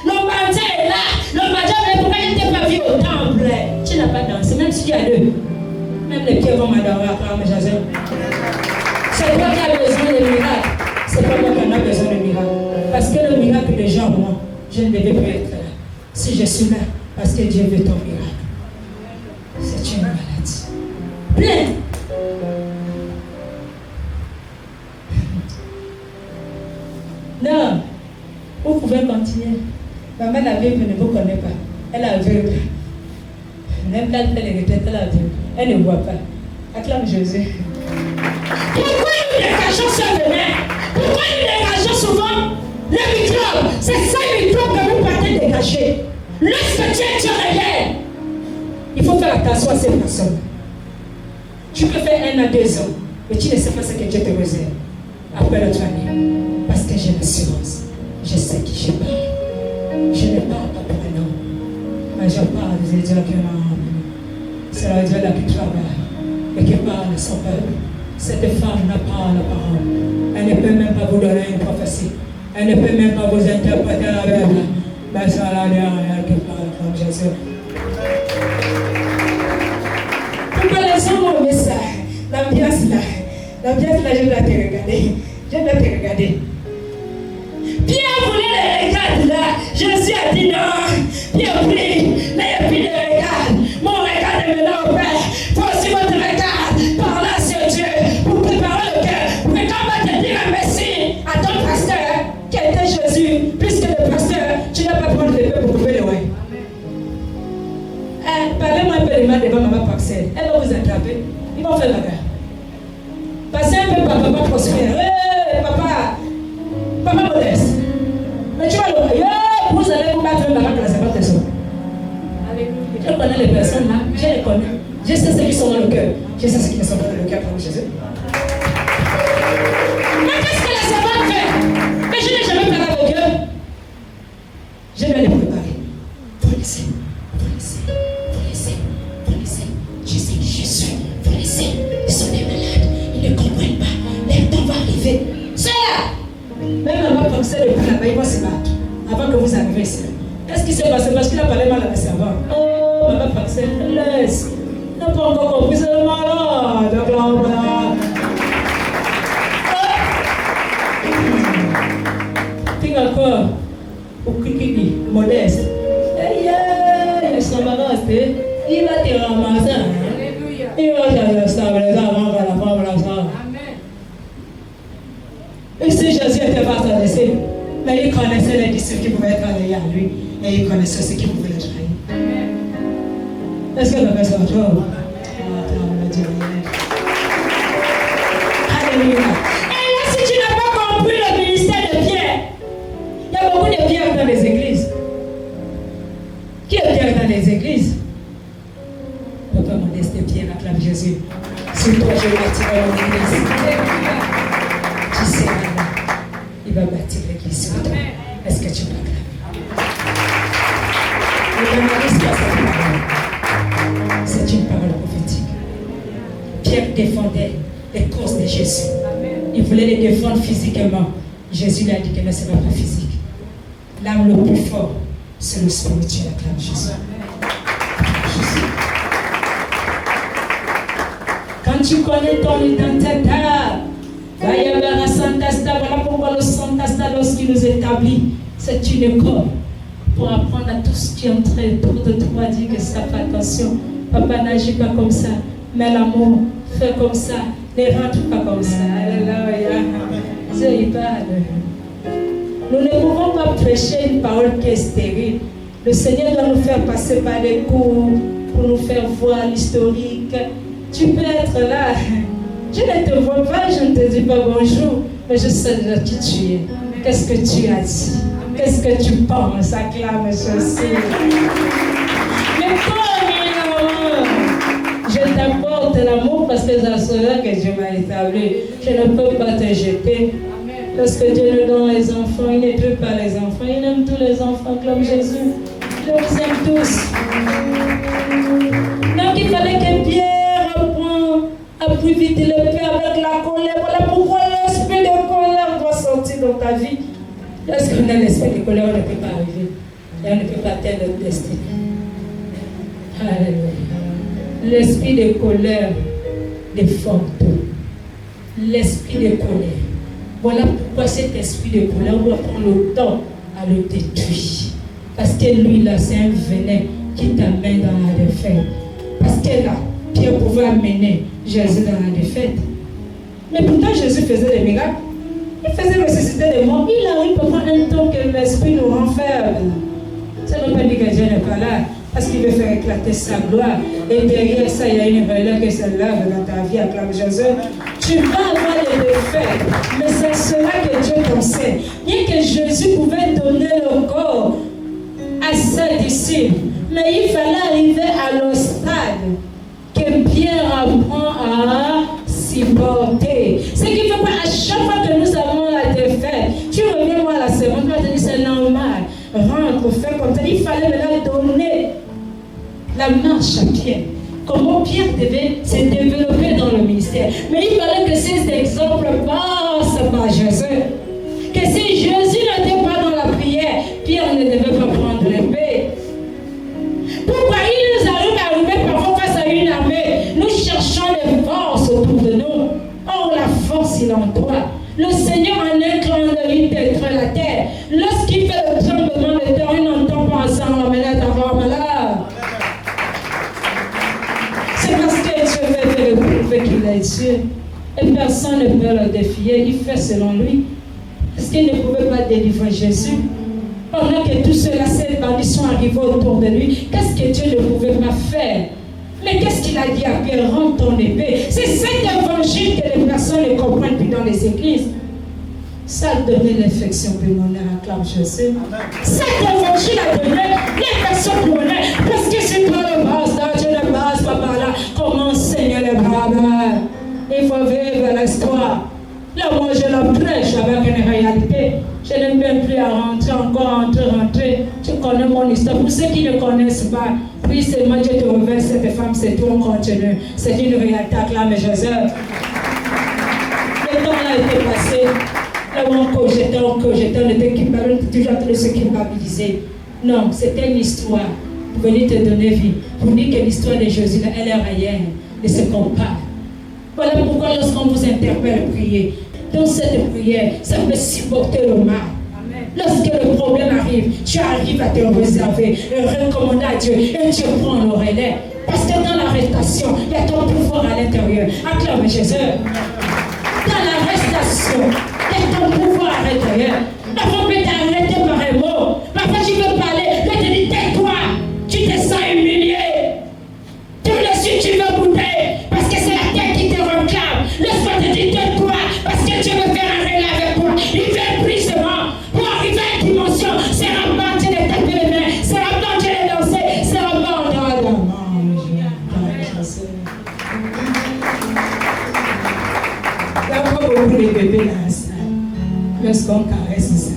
Le Mandia est là, le Mandia, mais pourquoi il n'était pas vu au temple? Tu n'as pas dansé, même s'il y a deux. Même les pieds vont m'adorer à Clam Jésus. C'est toi qui as besoin de miracles. C'est pas moi qui en a besoin de miracles. Parce que le miracle de Jean, moi, je ne devais plus être là. Si je suis là, parce que Dieu veut ton miracle. C'est une maladie. Plein. Non. Vous pouvez continuer. Maman la veuve ne vous connaît pas. Elle est aveugle. Même quand elle fait les retraites, elle est aveugle. Elle ne voit pas. Acclame Jésus. Pourquoi nous dégageons ce venin? Pourquoi nous dégageons souvent le microbe? C'est ça le microbe que vous partez dégager. Lorsque tu réveilles, il faut faire attention à ces personnes. Tu peux faire 1 à 2 ans, mais tu ne sais pas ce que Dieu te réserve après notre année. Parce que j'ai l'assurance. Je sais qui je parle. Je ne parle pas pour un homme, mais je parle des Dieu qui m'a envoyé. C'est le Dieu là qui travaille et qui parle à son peuple. Cette femme n'a pas la parole. Elle ne peut même pas vous donner une prophétie. Elle ne peut même pas vous interpréter la Bible. Mais c'est la dernière qui parle comme Jésus. Pourquoi les gens m'ont mis ça? L'ambiance là, je dois te regarder. Je dois te regarder. Pierre voulait les regarder là. Jésus a dit non. Pierre prie, n'ayez plus de regard. Mon regard est maintenant au Père. Faut aussi votre regard. Par là sur Dieu. Pour préparer le cœur. Mais quand on va te dire un merci à ton pasteur, qui était Jésus, puisque le pasteur, tu n'as pas prendre le peu pour couper le ouais. Parlez-moi un peu de mal devant maman Paxel. Elle va vous attraper. Ils vont faire la guerre. Passez un peu par papa prospère. Papa modeste. Mais tu vas le voir. Vous allez vous battre maman dans la 50 personnes. Je connais les personnes là. Je les connais. Je sais ceux qui sont dans le cœur. Je sais ceux qui ne sont pas dans le cœur pour Jésus. Mais qu'est-ce que la servante fait? Mais je n'ai jamais parlé avec eux. Je vais les préparer. Vous laissez. Je sais qui je suis. Vous laissez. Ils sont des malades. Ils ne comprennent pas. Leur temps va arriver. C'est là. Même avant de penser depuis là-bas, ils vont se battre. Avant que vous arriviez ici. Qu'est-ce qui s'est passé? Parce qu'il a parlé mal à la servante. Oh, maman Paxel, laisse. Il n'a pas encore compris, c'est le malade. Donc là, on va. Puis encore, au Kikini, modeste. Il s'en va rester. Il va te ramasser. Il va te stabiliser avant que la femme la sorte. Et si Jésus était pas adressé, mais il connaissait les disciples qui pouvaient être alliés à lui. Et il connaissait ceux qui pouvaient le trahir. Est-ce que vous avez ça? Alléluia. Et là, si tu n'as pas compris le ministère de Pierre, il y a beaucoup de Pierre dans les églises. Qui est Pierre dans les églises? Papa modeste Pierre, acclame Jésus. Sur toi, je vais attirer mon église. Tu sais, il va bâtir l'église sur toi. Est-ce que tu peux acclamer? C'est une parole prophétique. Pierre défendait les causes de Jésus. Il voulait les défendre physiquement. Jésus lui a dit que ne sera pas physique. L'âme le plus fort, c'est le spirituel. Acclame Jésus. Quand tu connais ton identité, voilà pourquoi le Saint-Asta, lorsqu'il nous établit, c'est une école pour apprendre à tout ce qui est en train autour de toi, dire que ça fait attention. Papa n'agit pas comme ça, mais l'amour fait comme ça, ne rentre pas comme ça. Alléluia. Dieu, il parle. Nous ne pouvons pas prêcher une parole qui est stérile. Le Seigneur doit nous faire passer par des cours pour nous faire voir l'historique. Tu peux être là. Je ne te vois pas, je ne te dis pas bonjour, mais je sais déjà qui tu es. Qu'est-ce que tu as dit? Qu'est-ce que tu penses? Acclame Jésus. Mais toi, je t'apporte l'amour parce que c'est cela que Dieu m'a établi. Je ne peux pas te jeter. Lorsque Dieu nous donne les enfants, il ne tue pas les enfants. Il aime tous les enfants comme Jésus. Je vous aime tous. Donc il fallait que Pierre apprenne à plus vite le paix avec la colère. Voilà pourquoi l'esprit de colère doit sortir dans ta vie. Lorsqu'on a l'esprit de colère, on ne peut pas arriver. Et on ne peut pas atteindre notre destin. Alléluia. L'esprit de colère déforme tout. L'esprit de colère. Voilà pourquoi cet esprit de colère, on doit prendre le temps à le détruire. Parce que lui, là, c'est un venin qui t'amène dans la défaite. Parce que là, Pierre pouvait amener Jésus dans la défaite. Mais pourtant, Jésus faisait des miracles. Il faisait ressusciter des morts. Il arrive pendant un temps que l'esprit nous rend faibles. Ça ne veut pas dire que Dieu n'est pas là. Parce qu'il veut faire éclater sa gloire. Et derrière ça, il y a une valeur que se lève dans ta vie, acclame Jésus. Tu vas avoir des défaites, mais c'est cela que Dieu t'enseigne. Bien que Jésus pouvait donner le corps à ses disciples, mais il fallait arriver à le stade que Pierre apprend à supporter. Ce qui fait qu'à chaque fois que nous avons la défaite, tu reviens voir la seconde, tu vas te dire c'est normal. Rentre, fais comme ça. Il fallait maintenant donner la marche à Pierre. Comment Pierre devait se développer dans le ministère. Mais il fallait que ces exemples passent par Jésus. Que si Jésus n'était pas dans la prière, Pierre ne devait pas prendre l'épée. Pourquoi il nous arrive à arriver parfois face à une armée? Nous cherchons les forces autour de nous. Or, la force, il est en toi. Le Seigneur en un clin d'œil détruit la terre. Lorsqu'il fait le tremblement de terre, il n'entend pas ensemble, mais là, t'as malade. C'est parce que Dieu veut prouver qu'il est Dieu. Et personne ne peut le défier. Il fait selon lui. Parce qu'il ne pouvait pas délivrer Jésus. Pendant que tous ceux-là, ces bandits sont arrivés autour de lui, qu'est-ce que Dieu ne pouvait pas faire? Mais qu'est-ce qu'il a dit à Pierre? Rends ton épée. C'est cet évangile que les personnes ne comprennent plus dans les églises. Ça a donné l'infection pulmonaire, acclame Jésus. Cet évangile a donné l'infection pulmonaire. Parce que c'est toi le pasteur, Dieu ne passe pas par là. Comment enseigner les braves? Il faut vivre l'histoire. Là, moi, je la prêche avec une réalité. Je n'aime même plus à rentrer, encore rentrer. Tu connais mon histoire. Pour ceux qui ne connaissent pas, puis seulement Dieu te révèle cette femme, c'est tout, on continue. C'est une réalité, acclame Jésus. Le temps là était passé. Là où on cogitait, on était toujours en train de se culpabiliser. Non, c'était une histoire pour venir te donner vie. Pour dire que l'histoire de Jésus, là, elle est réelle et se compare. Voilà pourquoi lorsqu'on vous interpelle, priez. Dans cette prière, ça peut supporter le mal. Lorsque le problème arrive, tu arrives à te réserver et recommander à Dieu. Et Dieu prend le relais. Parce que dans l'arrestation, il y a ton pouvoir à l'intérieur. Acclame Jésus. Dans l'arrestation, il y a ton pouvoir à l'intérieur. Parfois, on peut t'arrêter par un mot. Parfois, tu veux parler. Là, tu te dis, tais-toi. Tu te sens humilié. Tu le suis, tu veux bouder. Parce que c'est la tête qui te réclame. Laisse-moi te dire, tais-toi. Parce que Dieu veut faire un relais avec toi. Il veut brisement. Pour arriver à une dimension, c'est rabattre de taper les mains. C'est rabattre de danser. C'est rabattre de la il y a pas beaucoup de bébés dans la salle. Lorsqu'on caresse ça.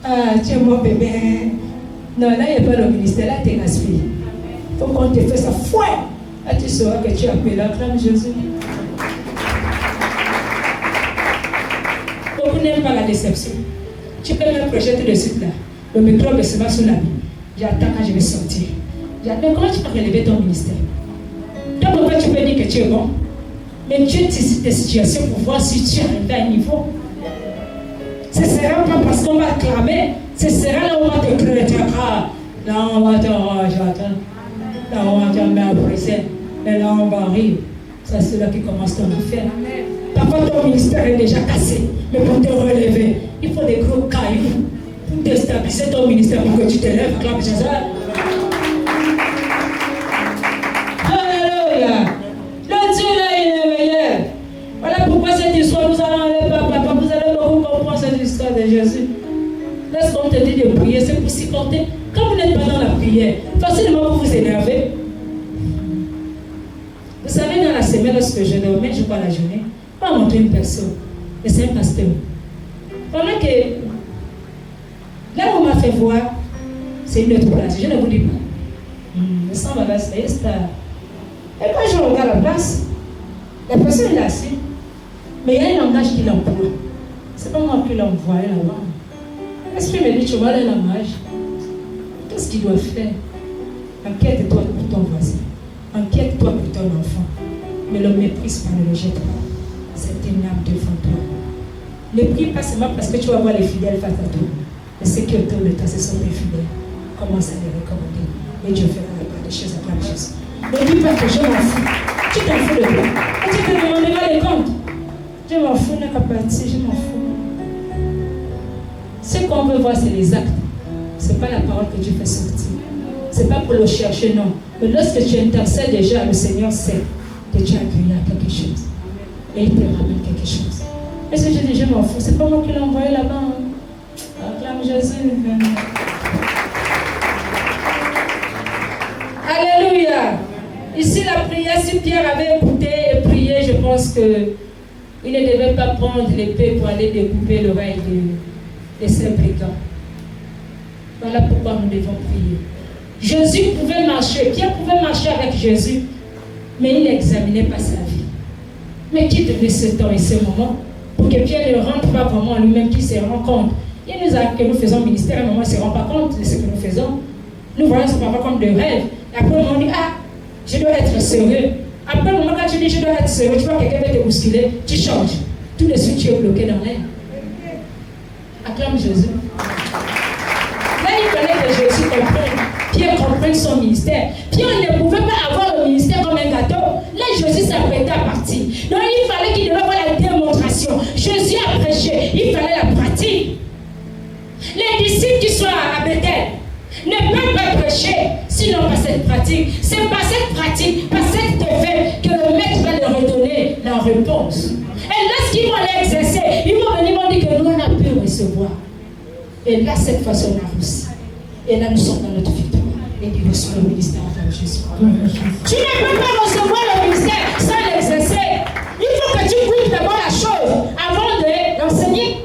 Ah, tu es mon bébé. Non, là, il n'y a pas le ministère. Là, tu es gaspillé. Il faut qu'on te fasse ça. Fouet. Là, tu sauras que tu appelles acclame Jésus. Beaucoup n'aiment pas la déception. Tu peux me projeter de suite là. Le microbe se va sous la vie. J'attends quand je vais sortir. Mais comment tu peux relever ton ministère? Toi, pourquoi tu peux dire que tu es bon? Mais Dieu t'excite des situations pour voir si tu arrives à un niveau. Ce ne sera pas parce qu'on va clamer, ce sera là où on va te crier. Ah, là on va te j'attends. Là on va te mettre à prison. Et là on va rire. Ça c'est là qui commence ton affaire. Parfois ton ministère est déjà cassé. Mais pour te relever, il faut des gros cailloux pour déstabiliser ton ministère pour que tu te lèves. Acclame Jésus. Alléluia. Le Dieu là, il est meilleur. Voilà pourquoi cette histoire, nous allons aller par papa. Vous allez beaucoup comprendre cette histoire de Jésus. Lorsqu'on te dit de prier, c'est pour s'y porter. Quand vous n'êtes pas dans la prière, facilement vous vous énervez. Vous savez, dans la semaine, lorsque je dormais, je crois la journée, on m'a montré une personne. Et c'est un pasteur. Pendant que là où on m'a fait voir, c'est une autre place. Je ne vous dis pas. Le sang va là, c'est ça. Et quand je regarde la place, la personne est assise. Mais il y a un langage qui l'emploie. C'est pas moi qui l'ai envoyé là-bas. L'esprit me dit, tu vois le langage. Qu'est-ce qu'il doit faire? Inquiète-toi pour ton voisin. Inquiète-toi pour ton enfant. Mais le méprise pas, ne le jette pas. C'est une âme devant toi. Ne prie pas seulement parce que tu vas voir les fidèles face à toi. Mais ceux qui autour de toi, ce sont tes fidèles. Commence à les recommander. Et Dieu fera la part des choses à plein de choses. Ne dis pas que je m'en fous. Tu t'en fous de toi. Et tu te demanderas les comptes. Je m'en fous, n'a qu'à partir, je m'en fous. Ce qu'on veut voir, c'est les actes. Ce n'est pas la parole que Dieu fait sortir. Ce n'est pas pour le chercher, non. Mais lorsque tu intercèdes déjà, le Seigneur sait que tu as crié à quelque chose. Et il te ramène quelque chose. Et si je dis, je m'en fous, c'est pas moi qui l'ai envoyé là-bas. Acclame Jésus. Alléluia. Ici, la prière, si Pierre avait écouté et prié, je pense qu'il ne devait pas prendre l'épée pour aller découper l'oreille de ces brigands. Voilà pourquoi nous devons prier. Jésus pouvait marcher, Pierre pouvait marcher avec Jésus, mais il n'examinait pas sa vie. Mais qui donnait ce temps et ce moment pour que Pierre ne rentre pas vraiment en lui-même, qu'il se rend compte. Il nous a que nous faisons ministère, à un moment, il ne se rend pas compte de ce que nous faisons. Nous voyons ce parfois comme des rêves. Et après, on dit, ah, je dois être sérieux. Après, au moment quand tu dis, je dois être sérieux, tu vois que quelqu'un va te bousculer, tu changes. Tout de suite, tu es bloqué dans l'air. Acclame Jésus. Là, il fallait que Jésus comprenne. Pierre comprenne son ministère. Pierre ne pouvait pas avoir le ministère comme un gâteau. Là, Jésus s'apprêtait à partir. Donc, il fallait qu'il devait avoir la démonstration. Jésus a prêché. Il fallait la pratique. Les disciples qui sont à Bethel ne peuvent pas prêcher sinon par cette pratique. C'est par cette pratique, par cette défaite que le maître va leur redonner la réponse. Et lorsqu'ils vont l'exercer, ils vont venir et dire que nous, on a pu recevoir. Et là, cette fois-ci, on a reçu. Et là, nous sommes dans notre victoire. Et Dieu reçoit le ministère avec Jésus. Tu ne peux pas recevoir le ministère sans l'exercer. Il faut que tu goûtes d'abord la chose avant de l'enseigner.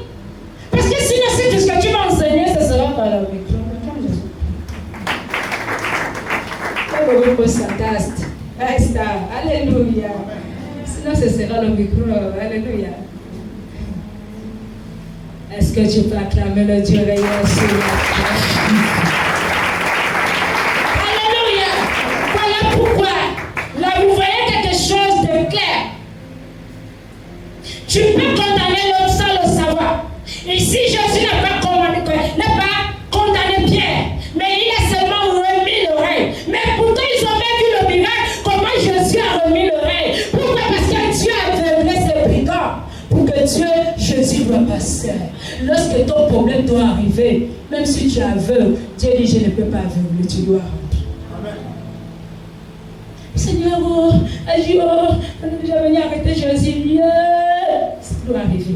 Parce que sinon, c'est tout ce que tu vas enseigner, ce sera par la victoire. Alléluia. Sinon, ce sera le micro. Alléluia. Est-ce que tu peux acclamer le Dieu réel sur Alléluia. Voilà pourquoi. Là, vous voyez quelque chose de clair. Tu peux condamner l'autre sans le savoir. Ici, Jésus n'a pas condamné Pierre, mais il a seulement remis l'oreille. Mais pourtant, ils ont même vu le miracle, comment Jésus a remis l'oreille. Pourquoi? Parce que Dieu a aveuglé ses brigands. Pour que Dieu, Jésus doit passer. Lorsque ton problème doit arriver, même si tu es aveugle, Dieu dit, je ne peux pas aveugler, tu dois rentrer. Amen. Seigneur, oh, agis, oh, on est déjà venu arrêter Jésus. Ça doit arriver.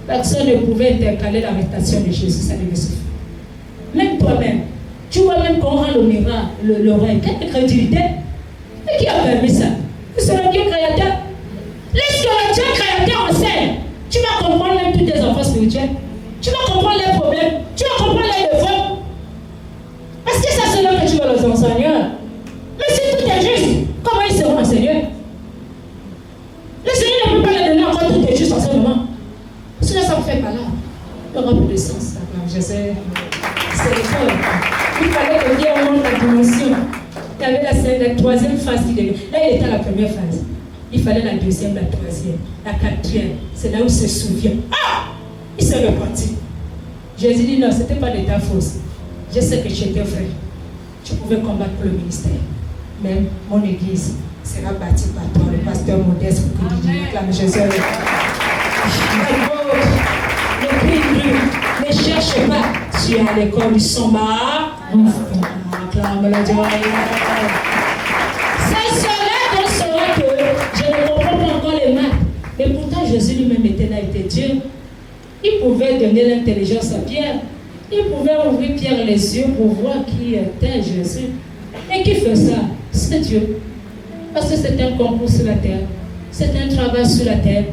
Personne ne pouvait intercaler l'arrestation de Jésus, ça devait se faire. Même toi-même, tu vois même qu'on rend le miracle, l'oreille. Quelle crédulité? Et qui a permis ça? C'est le Dieu créateur. Lorsque le Dieu créateur enseigne, tu vas comprendre même tous tes enfants spirituels. Tu vas comprendre les problèmes. Tu vas comprendre les défauts. Parce que ça, c'est là que tu vas les enseigner. Mais si tout est juste, comment ils seront enseignés? Le Seigneur ne peut pas les donner encore tout est juste en ce moment. Sinon, ça ne fait pas là. Il y aura plus de sens. Je sais. C'est le fond. Il fallait que Dieu monte la dimension. Il y avait la troisième phase qui devait. Là, il était à la première phase. Il fallait la deuxième, la troisième, la quatrième. C'est là où il se souvient. Ah! Il s'est repenti. Jésus dit non, ce n'était pas de ta force. Je sais que tu étais vrai. Tu pouvais combattre pour le ministère. Mais mon église sera bâtie par toi, le pasteur Modeste, pour que Dieu acclame Jésus. Ne prie plus, ne cherche pas. Tu es à l'école du samba. Acclame le Dieu. C'est cela qu'on saura que je ne comprends pas encore les maths. Mais pourtant, Jésus lui-même était là, était Dieu. Il pouvait donner l'intelligence à Pierre. Il pouvait ouvrir Pierre les yeux pour voir qui était Jésus. Et qui fait ça? C'est Dieu. Parce que c'est un concours sur la terre. C'est un travail sur la terre.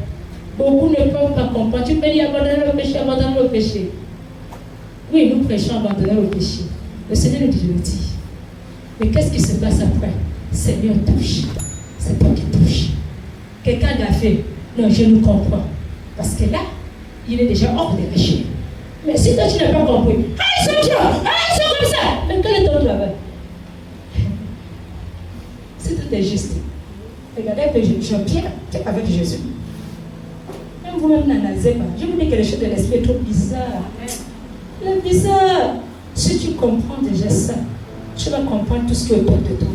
Beaucoup ne peuvent pas comprendre. Tu peux dire abandonner le péché, abandonner le péché. Oui, nous prêchons abandonner le péché. Le Seigneur nous dit. Mais qu'est-ce qui se passe après? Seigneur touche. C'est toi qui touche. Quelqu'un l'a fait. Non, je nous comprends. Parce que là, il est déjà hors des péchés. Mais si toi tu n'as pas compris, ils sont Dieu, ils sont comme ça. Mais quel est ton travail? Si tout est juste, regardez un peu Jean-Pierre avec Jésus. Même vous-même n'analysez pas. Je vous dis que les choses de l'esprit est trop bizarre. C'est bizarre. Si tu comprends déjà ça, tu vas comprendre tout ce qui est autour de toi.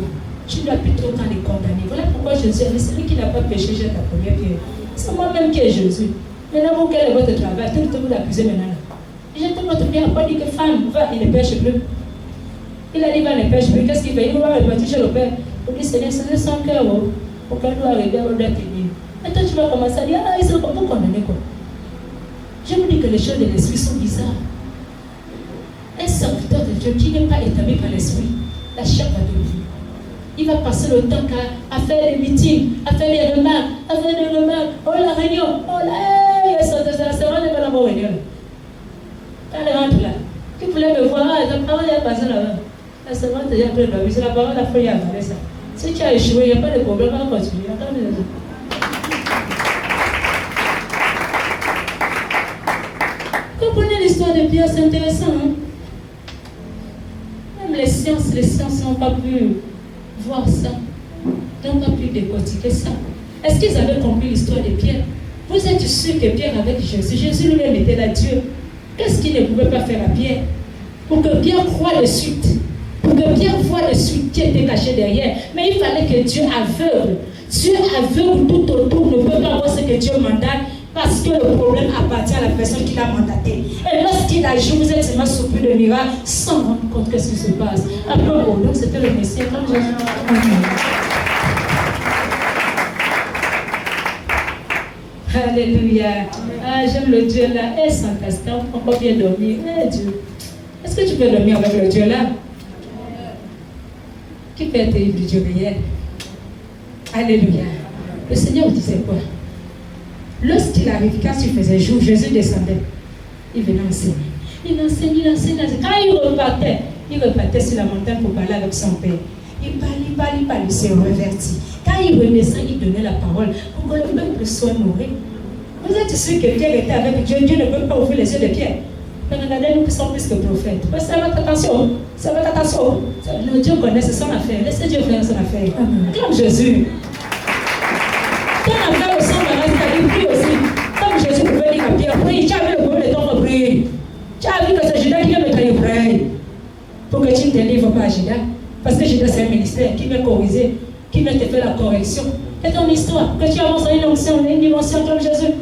Tu ne dois plus trop temps les condamner. Voilà pourquoi Jésus a dit, celui qui n'a pas péché, jette la première pierre. C'est moi-même qui est Jésus. Maintenant, vous, quel est votre travail? Tout le temps, vous l'accusez maintenant. Jette votre pierre. Pas dit que femme, va, il ne pêche plus. Il a dit, va, ne pêche plus. Qu'est-ce qu'il fait? Il va repartir chez le Père. Il dit, Seigneur, c'est son cœur. Pour qu'elle doit arriver à l'ordre tenir. Et toi, tu vas commencer à dire, ils sont comme vous condamnés, quoi. Je vous dis que les choses de l'esprit sont bizarres. Un serviteur de Dieu qui n'est pas établi par l'esprit, la chair va devenir. Il va passer le temps à faire des meetings, à faire des remarques, oh la réunion, oh là, ça va de la bonne réunion. Quand elle rentre là, qui voulait me voir, la parole est passée là-bas. La servante est après la vie, la parole a fait à ça. Si tu as échoué, il n'y a pas de problème, on va continuer. Comprenez l'histoire de Pierre, c'est intéressant. Hein? Même les sciences n'ont pas pu voir ça, n'ont pas pu décortiquer ça. Est-ce qu'ils avaient compris l'histoire de Pierre? Vous êtes sûr que Pierre avec Jésus, Jésus lui-même était là, Dieu. Qu'est-ce qu'il ne pouvait pas faire à Pierre? Pour que Pierre croie de suite. Pour que Pierre voie de suite qui était caché derrière. Mais il fallait que Dieu aveugle. Dieu aveugle tout autour ne peut pas voir ce que Dieu mandate. Parce que le problème appartient à la personne qui l'a mandaté. Et lorsqu'il agit, vous êtes seulement surpris de miracle sans rendre compte de ce qui se passe. Après, donc c'était le Messie comme Jésus. Alléluia. Ah, j'aime le Dieu là. Et Saint-Castin, on peut bien dormir. Eh Dieu. Est-ce que tu peux dormir avec le Dieu là? Qui peut être du Dieu réel? Alléluia. Le Seigneur disait quoi? Lorsqu'il arrivait, quand il faisait jour, Jésus descendait. Il venait enseigner. Il enseignait. Quand il repartait sur la montagne pour parler avec son Père. Il parlait, il s'est reverti. Quand il renaissait, il donnait la parole pour que le peuple soit nourri. Vous êtes sûr que Pierre était avec Dieu? Dieu ne peut pas ouvrir les yeux de Pierre. Mais regardez, nous qui sommes plus que prophètes. C'est votre attention. C'est votre attention. Le Dieu connaît, c'est son affaire. Laissez Dieu faire son affaire. Comme Jésus. Ton affaire ressemble à la prie aussi. Comme Jésus pouvait dire à Pierre, prie. Tu as vu le problème de ton prier. Tu as vu que c'est Judas qui vient de te prier. Pour que tu ne te livres pas à Judas. Parce que Judas, c'est un ministère qui vient corriger, qui vient te faire la correction. C'est ton histoire. Que tu avances à une onction, une dimension comme Jésus.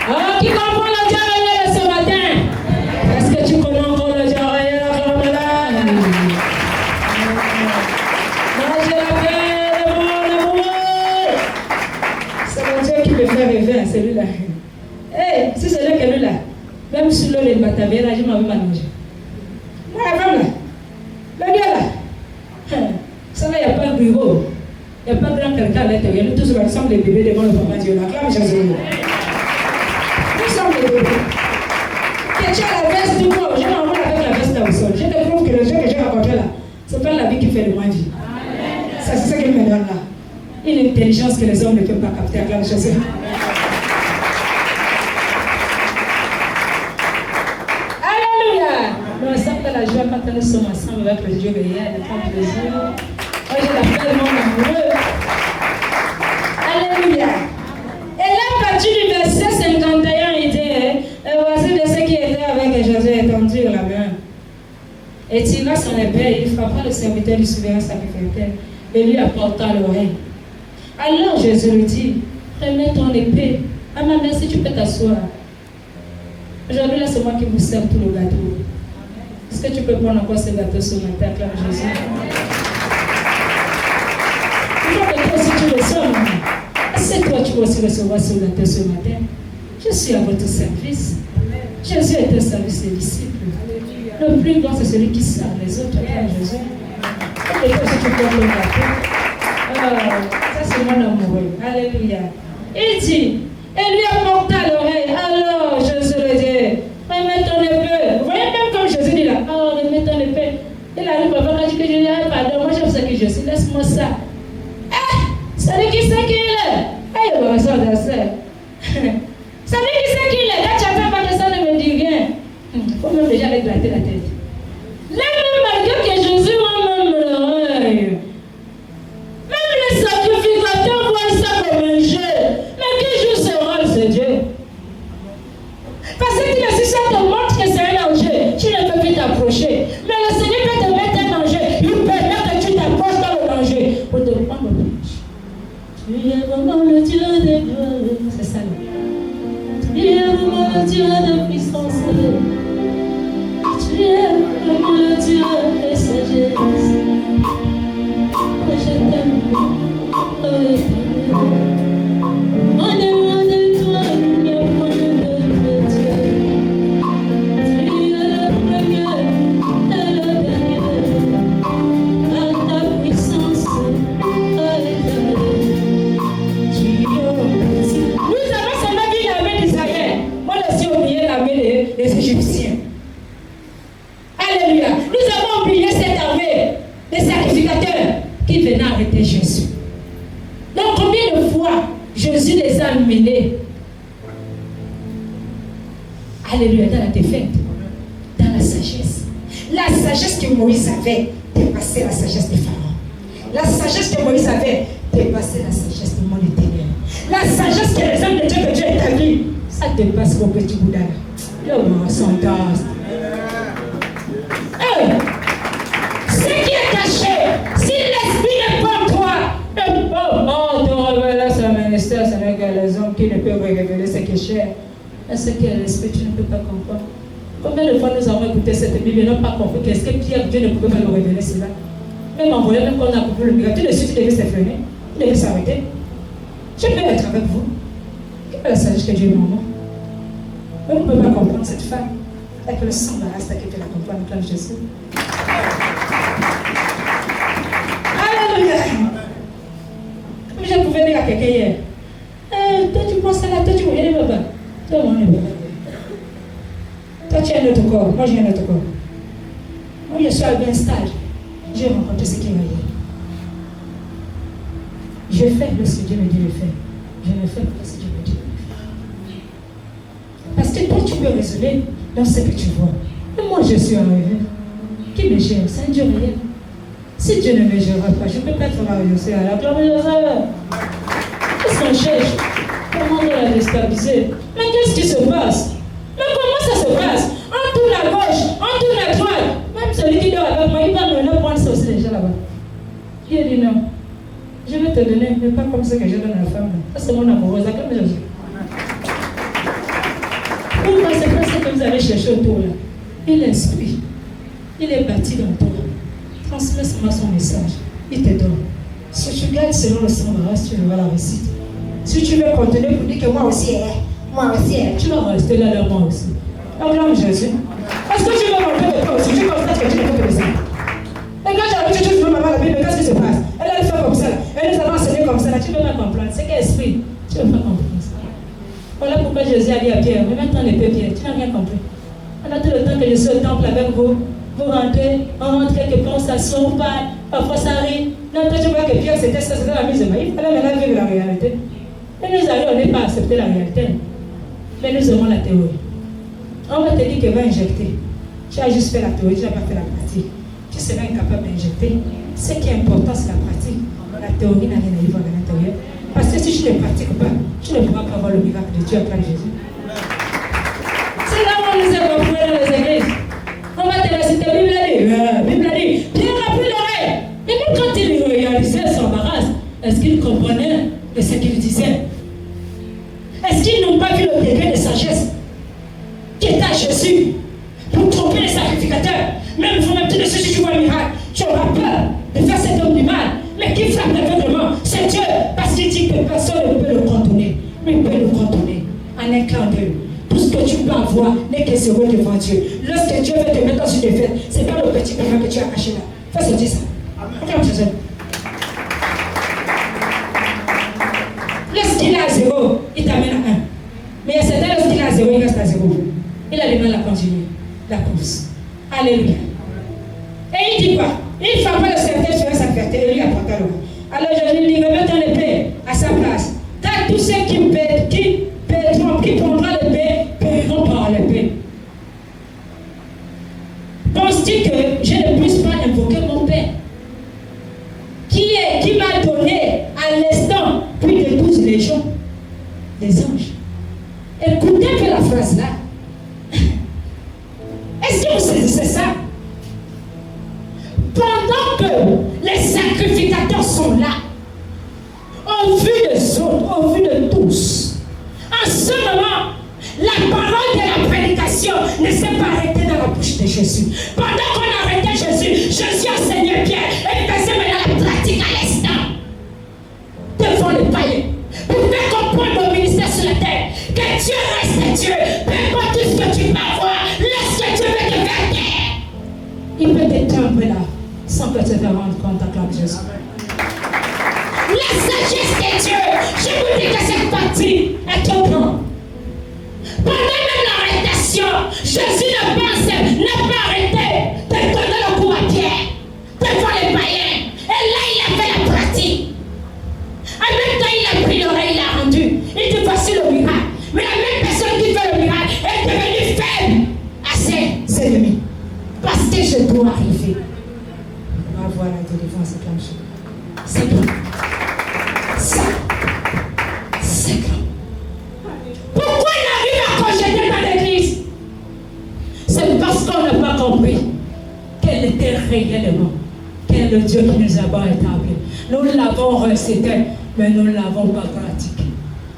Ah, qui comprend le Dieu réel ce matin? Est-ce que tu connais encore le Dieu réel comme là? Moi, je l'appelle mon amour. C'est mon Dieu qui me fait rêver à celui-là. Hé, si c'est là que lui là, même sur l'eau de Batavia, là, je m'en vais manger. Moi, la femme là, le Dieu là, ça là, il n'y a pas de bureau. Il n'y a pas de grand quelqu'un à l'intérieur. Nous tous ensemble les bébés devant le papa Dieu là. Acclame Jésus. Que tu as la veste du corps, je m'envoie avec la veste au sol. Je te prouve que le Dieu que j'ai rencontré là, ce n'est pas la vie qui fait de moi vie. C'est ce qu'il me donne là. Une intelligence que les hommes ne peuvent pas capter. Acclame Jésus. Alléluia. Nous ensemble la joie quand nous sommes ensemble avec le Dieu réel, le temps plaisir. Moi je l'appelle mon amoureux. Alléluia. Et là, à partir du verset 51, il dit, voici de ceux qui étaient avec Jésus étendu la main. Et tira son épée, il frappa le serviteur du souverain sacrificateur et lui apporta l'oreille. Alors Jésus lui dit, remets ton épée. Ah ma mère, si tu peux t'asseoir. Aujourd'hui, là, c'est moi qui vous sers tout le gâteau. Est-ce que tu peux prendre encore ce gâteau ce matin, acclame Jésus? Il faut que toi aussi tu le sors. Est-ce que toi tu veux aussi recevoir ce gâteau ce matin? Je suis à votre service. Jésus est au service des disciples. Le plus grand, c'est celui qui sert les autres, acclame Jésus. Et toi aussi tu prends le gâteau. Ça c'est mon amoureux. Alléluia. Il dit, et lui apporta l'oreille. Alors Jésus lui dit, remets ton épée. Vous voyez même comme Jésus dit là, oh remets ton épée. Il arrive à voir quand il dit que je dis, pardon, moi je sais qui je suis, laisse-moi ça. Celui qui sait qui il est. Il va ça dans ça. Celui qui sait qui il est. Là tu attends pas que ça ne me dise rien. Il faut même déjà éclater la tête. Là même malgré que Jésus m'a même l'oreille. Même les sacrificateurs voient ça comme un jeu. Mais qui joue ce rôle, c'est Dieu. Parce que si ça te montre que c'est un danger, tu ne peux plus t'approcher. Mais le Seigneur peut te mettre un danger. Il permet que tu t'approches dans le danger pour te prendre le danger. Tu es vraiment le Dieu de gloire. C'est ça. Tu es vraiment le Dieu de puissance. Tu es vraiment le Dieu de sagesse. Oh, je t'aime. Oh, on est loin de toi, il n'y a pas de Dieu. Tu es le premier et le dernier. À ta puissance, nous avons seulement vu l'armée d'Israël. Moi aussi oublié l'armée des Égyptiens. Alléluia. Nous avons oublié cette armée des sacrificateurs qui venaient arrêter Jésus. Donc combien de fois Jésus les a menés, alléluia, dans la défaite, dans la sagesse. La sagesse que Moïse avait dépassait la sagesse des pharaons. La sagesse que Moïse avait dépassait la sagesse du monde éternel. La sagesse que les hommes de Dieu que Dieu établit, ça dépasse vos petits bouddhas. L'homme s'entend. Ce qui est caché, si l'esprit n'est pas en toi, ton révélation ministère, ce n'est que les hommes qui ne peuvent révéler ce qui est cher. Mais ce qui est l'esprit, tu ne peux pas comprendre. Combien de fois nous avons écouté cette Bible et n'avons pas compris qu'est-ce que Pierre, Dieu ne pouvait pas nous révéler cela. Même envoyé, même quand on a coupé le miracle, tout de suite, il devait s'effreiner, il devait s'arrêter. Je peux être avec vous. Quelle est la sagesse que Dieu est maman? Mais vous ne pouvez pas comprendre cette femme. Avec le sang d'Arras, qui fait la comprendre, comme Jésus. Alléluia. Comme je pouvais dire à quelqu'un hier, toi tu penses à là, toi tu viens de là-bas. Toi, moi, toi tu as un autre corps, moi j'ai un autre corps. Moi je suis arrivé à un stade, j'ai rencontré ce qui m'a dit. Je fais ce que Dieu me dit de faire. Je ne fais pas ce que Dieu me dit de faire. Parce que toi tu peux raisonner dans ce que tu vois. Et moi je suis arrivé. Qui me gère? C'est un Dieu réel. Si Dieu ne me gérera pas, je ne peux pas être marié à la gloire de Dieu. Qu'est-ce qu'on cherche? Comment on l'a déstabilisé? Mais qu'est-ce qui se passe? Mais comment ça se passe? On tourne à gauche, on tourne à droite. Même celui qui dort avec moi, il va me prendre ça aussi déjà là-bas. Il a dit non. Je vais te donner, mais pas comme ça que je donne à la femme. Ça c'est mon amoureuse. Comme Jésus. Pourquoi c'est pas ce que vous allez chercher autour là? Il est esprit. Il est bâti dans toi. Transmets-moi son message. Il te donne. Si tu gardes selon le sang de race, tu verras la réussite. Si tu veux continuer pour dire que moi aussi, tu vas rester là, moi aussi. Acclame Jésus. Est-ce que tu veux rentrer de toi aussi? Tu constates que tu ne peux pas le faire. Et quand j'arrive, tu dis, maman, la Bible, qu'est-ce qui se passe? Elle fait comme ça. Elle nous a enseigné comme ça. Là, tu ne peux pas comprendre. C'est quel esprit? Tu ne peux pas comprendre ça. Voilà pourquoi Jésus a dit à Pierre, mais maintenant l'épée, Pierre, tu n'as rien compris. Pendant tout le temps que je suis au temple avec vous, vous rentrez, on rentre quelque part, on s'assoit, on parle, parfois ça arrive. Non, toi tu vois que Pierre c'était ça, c'était la mise de maïs. Il fallait maintenant vivre la réalité. Et nous allons, on n'est pas accepter la réalité. Mais nous aimons la théorie. On va te dire que va injecter. Tu as juste fait la théorie, tu n'as pas fait la pratique. Tu seras incapable d'injecter. Ce qui est important, c'est la pratique. La théorie n'a rien à y voir à l'intérieur. Parce que si tu ne pratiques pas, tu ne pourras pas voir le miracle de Dieu après Jésus. C'est là où on nous a compris dans les églises. On va te réciter la Bible. Est-ce qu'ils comprenaient de ce qu'ils disaient? Est-ce qu'ils n'ont pas vu le degré de sagesse qui est à Jésus pour tromper les sacrificateurs? Même vous-même, tu ne sais si tu vois le miracle, tu auras peur de faire cet homme du mal. Mais qui frappe l'aveuglement? C'est Dieu, parce qu'il dit que personne ne peut le contourner. Mais il peut le contourner en un clin d'œil. Tout ce que tu peux avoir n'est que zéro devant Dieu. Lorsque Dieu veut te mettre dans une défaite, ce n'est pas le petit papa que tu as caché là. Fais ce dire ça. Regarde Jésus. Lorsqu'il est à 0, il t'amène à 1. Mais c'est là lorsqu'il est à 0, il reste à 0. Il a du mal à continuer la course. Alléluia. Et il dit quoi? Il frappe le cercueil sur sa fierté et lui apporta le roi. Alors je lui dis, remets ton épée à sa place. Car tous ceux qui prendront l'épée périront par l'épée. Penses-tu que je ne puisse pas invoquer mon Père qui m'a donné à l'instant plus de 12 légions des anges? Écoutez un peu la phrase là. Est-ce que vous saisissez ça? Pendant que les sacrificateurs sont là, au vu des autres, au vu de tous, en ce moment, la parole de la prédication ne s'est pas arrêtée dans la bouche de Jésus. Pendant qu'on arrêtait Jésus, Jésus enseignait Pierre et il faisait maintenant la pratique à l'instant devant les païens pour faire comprendre au ministère sur la terre que Dieu reste Dieu. Peu importe tout ce que tu peux avoir, lorsque Dieu veut te faire taire, il peut t'éteindre là sans que tu te rendes compte à clame Jésus. La sagesse de Dieu, je vous dis que cette partie est au grand. Pendant même l'arrestation, Jésus n'a pas arrêté de donner le coup à Pierre devant les païens. Et là, il a fait la pratique. En même temps, il a pris l'oreille, il l'a rendu. Il dit voici le miracle. Mais la même personne qui fait le miracle est devenue faible à ses ennemis. Parce que je dois arriver. On va voir la délivrance comme ça. C'est grand. Ça, c'est grand. Pourquoi il arrive à projeter dans l'église? C'est parce qu'on n'a pas compris quel était réellement, quel est le Dieu qui nous a établi. Nous l'avons recité, mais nous ne l'avons pas pratiqué.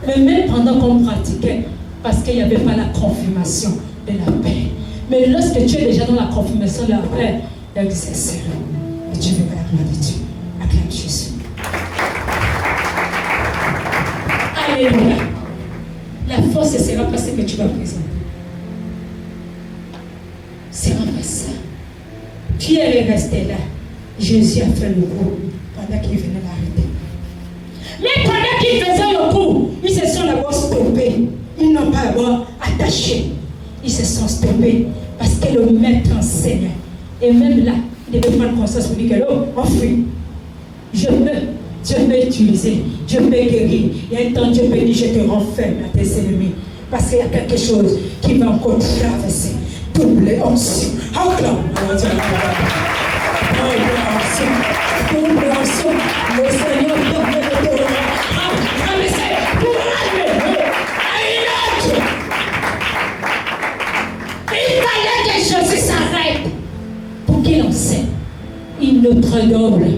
Mais même pendant qu'on pratiquait, parce qu'il n'y avait pas la confirmation de la paix. Mais lorsque tu es déjà dans la confirmation de la paix, il dit c'est sérieux. Et tu verras la gloire de Dieu. Acclame Jésus. Alléluia. La force sera pas ce que tu vas présenter. Sera pas ça. Pierre est resté là. Jésus a fait le coup pendant qu'il venait l'arrêter. Mais pendant qu'il faisait le coup, ils se sont d'abord stoppés. Ils n'ont pas d'abord attaché. Ils se sont stoppés parce que le maître enseignait. Et même là, il devait prendre conscience pour dire que l'homme, on fuit. Dieu peut utiliser, Dieu peut guérir. Et un temps, Dieu peut dire, je te renferme à tes ennemis. Parce qu'il y a quelque chose qui va encore traverser. Double onction. Acclame. Double onction. Le Seigneur peut te traverser pour arriver à une autre. Il fallait que Jésus s'arrête pour qu'il enseigne une autre double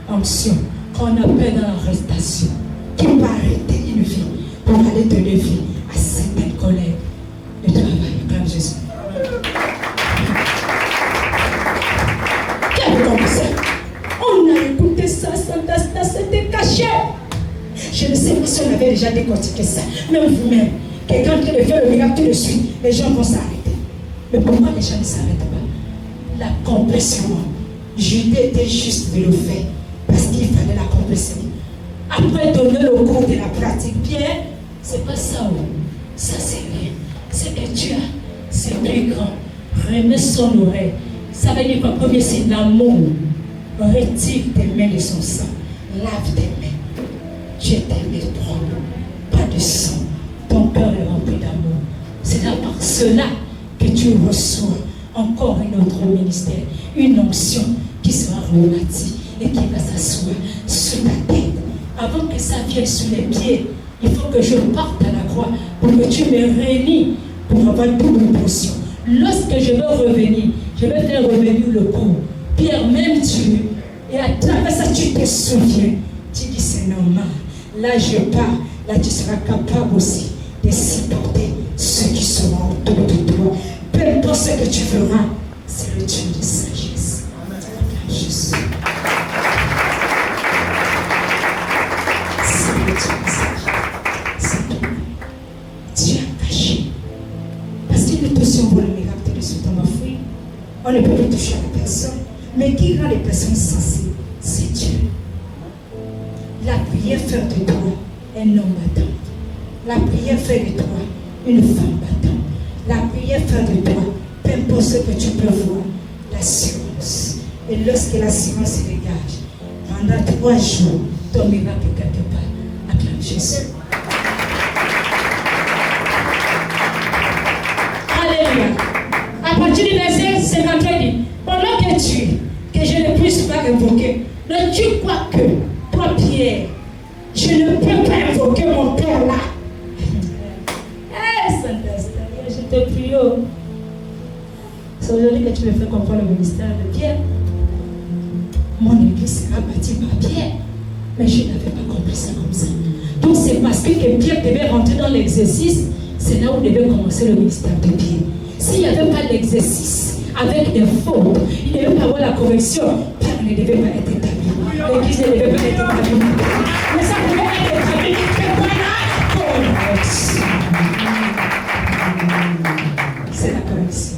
onction qu'on appelle dans l'arrestation, qui va arrêter une vie pour aller donner vie à certaines collègues de travail, comme Jésus. Quel comme ça? On a écouté ça c'était caché. Je ne sais pas si on avait déjà décortiqué ça. Même vous-même, quelqu'un qui le fait le miracle tout de suite, les gens vont s'arrêter. Mais pourquoi les gens ne s'arrêtent pas? L'accomplissement. Judas était juste de le faire. Parce qu'il fallait l'accomplir. Après donner le cours de la pratique, Pierre, c'est pas ça. Ça c'est rien. C'est que Dieu, c'est plus grand. Remets son oreille. Ça veut dire quoi? Premier, c'est l'amour. Retire tes mains de son sang. Lave tes mains. Dieu t'aime propre. Pas de sang. Ton cœur est rempli d'amour. C'est là par cela que tu reçois encore un autre ministère. Une onction qui sera rebâtie et qui va s'asseoir sur ta tête. Avant que ça vienne sur les pieds, il faut que je parte à la croix pour que tu me réunis pour avoir une double portion. Lorsque je veux revenir, je vais faire revenir le coup. Pierre, même tu, et à travers ça, tu te souviens. Tu dis, c'est normal. Là, je pars. Là, tu seras capable aussi de supporter ceux qui seront autour de toi. Peu importe ce que tu feras, c'est le Dieu de sagesse. Jésus. C'est le Dieu de sagesse. C'est toi. Dieu a caché. Parce qu'il est aussi envoie le miracle de ce temps d'enfouir. On ne peut plus toucher à la personne. Mais qui rend les personnes sensibles? C'est Dieu. La prière fait de toi un homme battant. La prière fait de toi une femme battante. La prière fait de toi, peu importe ce que tu peux voir, l'assurance. Et lorsque l'assurance se dégage, pendant 3 jours, ton miracle quelque part, acclame Jésus. Alléluia. À partir du verset 53, il dit, pendant que que je ne puisse pas invoquer, ne tu crois que, toi Pierre, je ne peux pas invoquer mon Père là. Saint-Esprit, je te prie. C'est aujourd'hui que tu me fais comprendre le ministère de Pierre. Mon église sera bâtie par Pierre. Mais je n'avais pas compris ça comme ça. Donc c'est parce que Pierre devait rentrer dans l'exercice, c'est là où devait commencer le ministère de Pierre. S'il n'y avait pas l'exercice avec des fautes, il ne devait pas avoir la correction, Pierre ne devait pas être établi. L'église ne devait pas être établie. Mais ça devait être établi que par la correction. C'est la correction.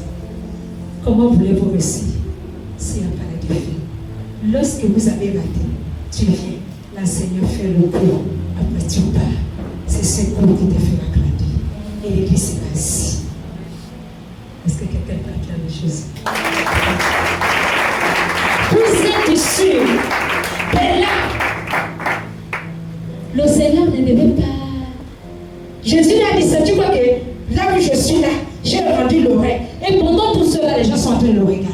Comment voulez-vous réussir s'il n'y a pas la défaite? Lorsque vous avez raté, tu viens, l'enseignant fait le cours, après tu pars. C'est ce cours qui te fera grandir. Et l'église sera assise. Est-ce que quelqu'un peut acclamer Jésus? Vous êtes sûrs que là, le Seigneur ne devait pas. Jésus a dit ça, tu vois que là où je suis là, j'ai rendu l'oreille. Et pendant tout cela, les gens sont en train de le regarder.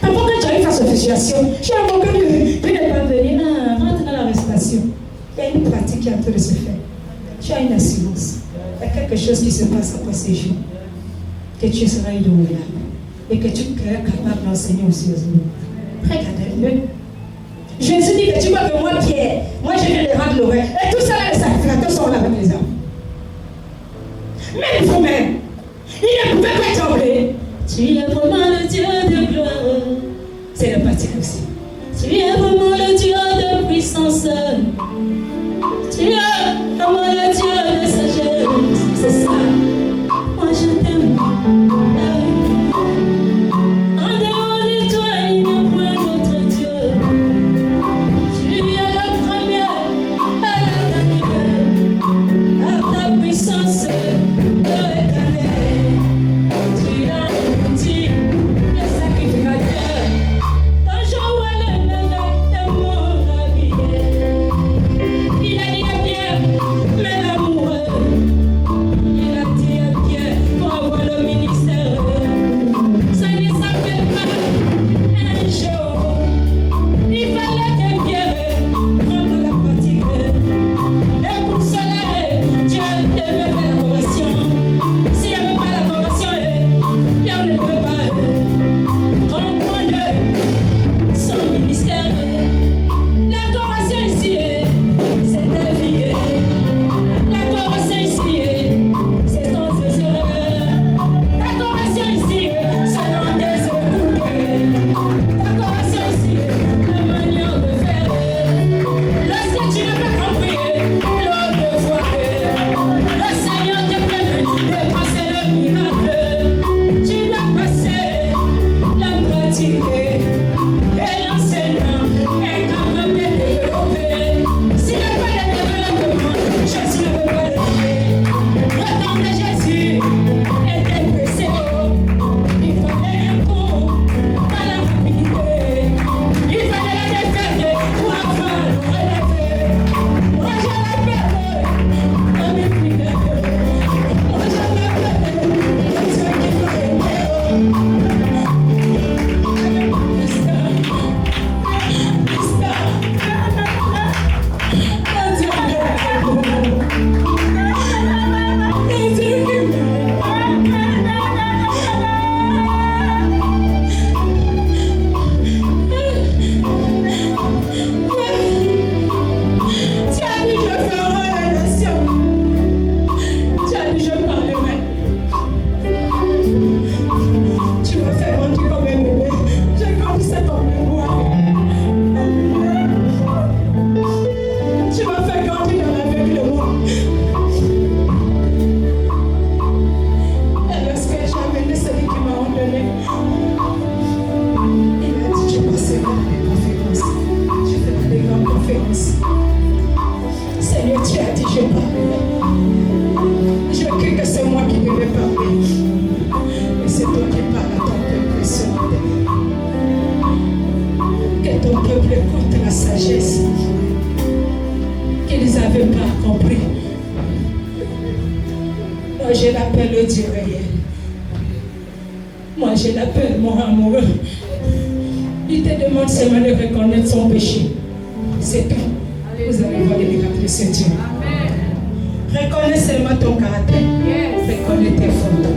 Parfois, quand j'arrive face aux situations, je suis encore de ne pas venir. Rentre dans l'arrestation. Il y a une pratique qui est en train de se faire. Tu as une assurance. Il y a quelque chose qui se passe après ces jours. Que tu seras inoubliable. Et que tu seras capable d'enseigner aussi aux autres. Regardez-le. Jésus dit que tu vois que moi, Pierre, moi je viens de rendre l'oreille. Et tout ça, les sacrificateurs sont là avec les hommes. Mais vous-même, il ne pouvait pas trembler. Tu es vraiment le Dieu de gloire. C'est le parti aussi. Tu es vraiment le Dieu de puissance. Tu es vraiment le Dieu de sagesse. C'est ça. Moi je t'aime. En dehors de toi, il n'y a point d'autre Dieu. Tu es la première à la dernière. À ta puissance. Il a dit à Pierre, compris. Moi, je l'appelle le Dieu réel. Moi, je l'appelle mon amoureux. Il te demande seulement de reconnaître son péché. C'est tout. Vous allez voir les miracles de ce Dieu. Reconnais seulement ton caractère. Reconnais tes fautes.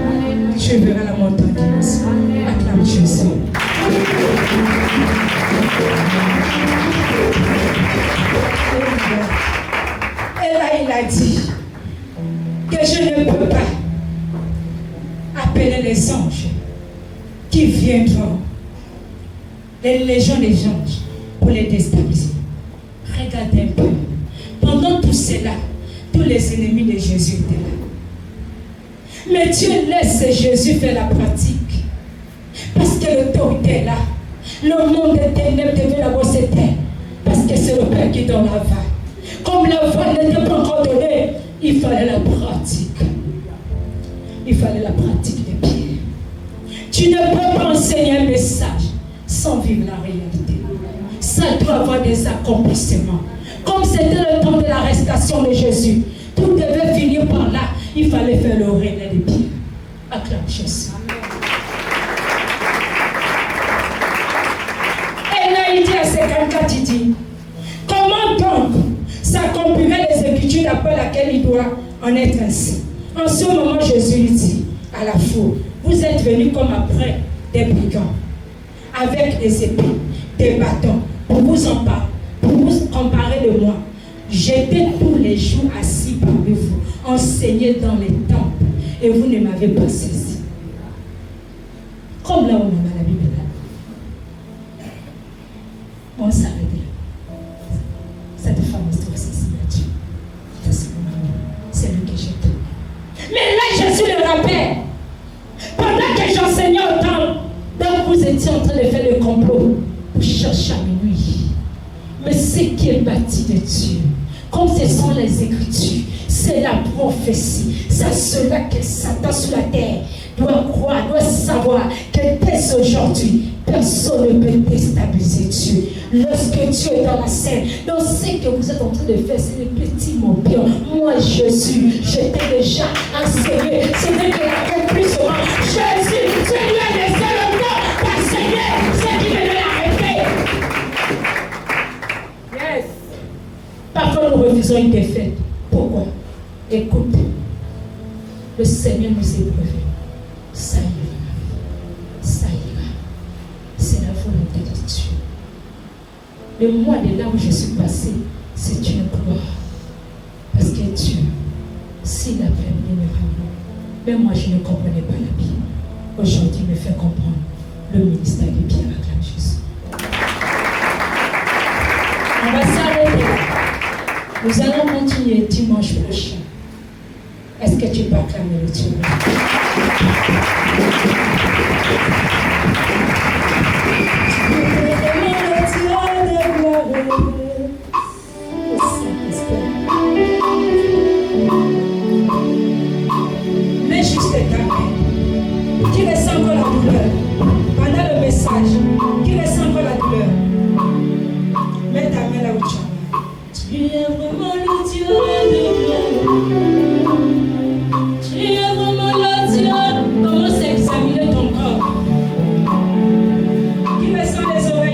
Tu verras la montagne. Acclame Jésus. Et là, il a dit que je ne peux pas appeler les anges qui viendront, les légions des anges, pour les déstabiliser. Regardez un peu. Pendant tout cela, tous les ennemis de Jésus étaient là. Mais Dieu laisse Jésus faire la pratique. Parce que l'autorité est là. Le monde des ténèbres devait l'avoir cette terre. Parce que c'est le Père qui donne la voie. Comme la voie n'était pas encore donnée, il fallait la pratique. Il fallait la pratique des pieds. Tu ne peux pas enseigner un message sans vivre la réalité. Ça doit avoir des accomplissements. Comme c'était le temps de l'arrestation de Jésus, tout devait finir par là. Il fallait faire le relais des pieds. Acclame Jésus. Et là, il dit à 54, il dit, comment donc s'accomplirait les Écritures d'après laquelle il doit en être ainsi? En ce moment, Jésus lui dit à la foule, vous êtes venus comme après des brigands, avec des épées, des bâtons, pour vous emparer de moi. J'étais tous les jours assis parmi vous, enseigné dans les temples, et vous ne m'avez pas saisi. Comme là où on a la Bible là. On s'arrête là. Cette femme est aussi Dieu. C'est lui que j'étais. Mais là, Jésus le rappelle. Pendant que j'enseignais au temple, donc vous étiez en train de faire le complot pour chercher à minuit. Mais ce qui est bâti de Dieu, comme ce sont les Écritures, c'est la prophétie. C'est cela que Satan sur la terre doit croire, doit savoir que dès aujourd'hui, personne ne peut déstabiliser Dieu. Lorsque Dieu est dans la scène, donc ce que vous êtes en train de faire, c'est le petit morpion. Moi, Jésus, j'étais déjà enseigné. Ce n'est que l'accomplissement. Jésus, c'est lui a laissé le temps d'enseigner ce qui devait l'arrêter. Yes. Parfois, nous refusons une défaite. Pourquoi? Écoute, le Seigneur nous éprouve. Ça ira. Ça ira. C'est la volonté de Dieu. Le mois de là où je suis passé, c'est une gloire. Parce que Dieu, s'il a permis mes parents, mais moi je ne comprenais pas la Bible. Aujourd'hui, il me fait comprendre le ministère des Pierre à Jésus. On va s'arrêter là. Nous allons continuer dimanche prochain. Est-ce que tu peux acclamer le Dieu? Mais juste ta main qui ressent encore la douleur pendant le message, qui ressent encore la douleur, mets ta main là où tu es. Tu es vraiment le Dieu de gloire. Tu es vraiment le Dieu. Commence à examiner ton corps. Qui ressent les oreilles.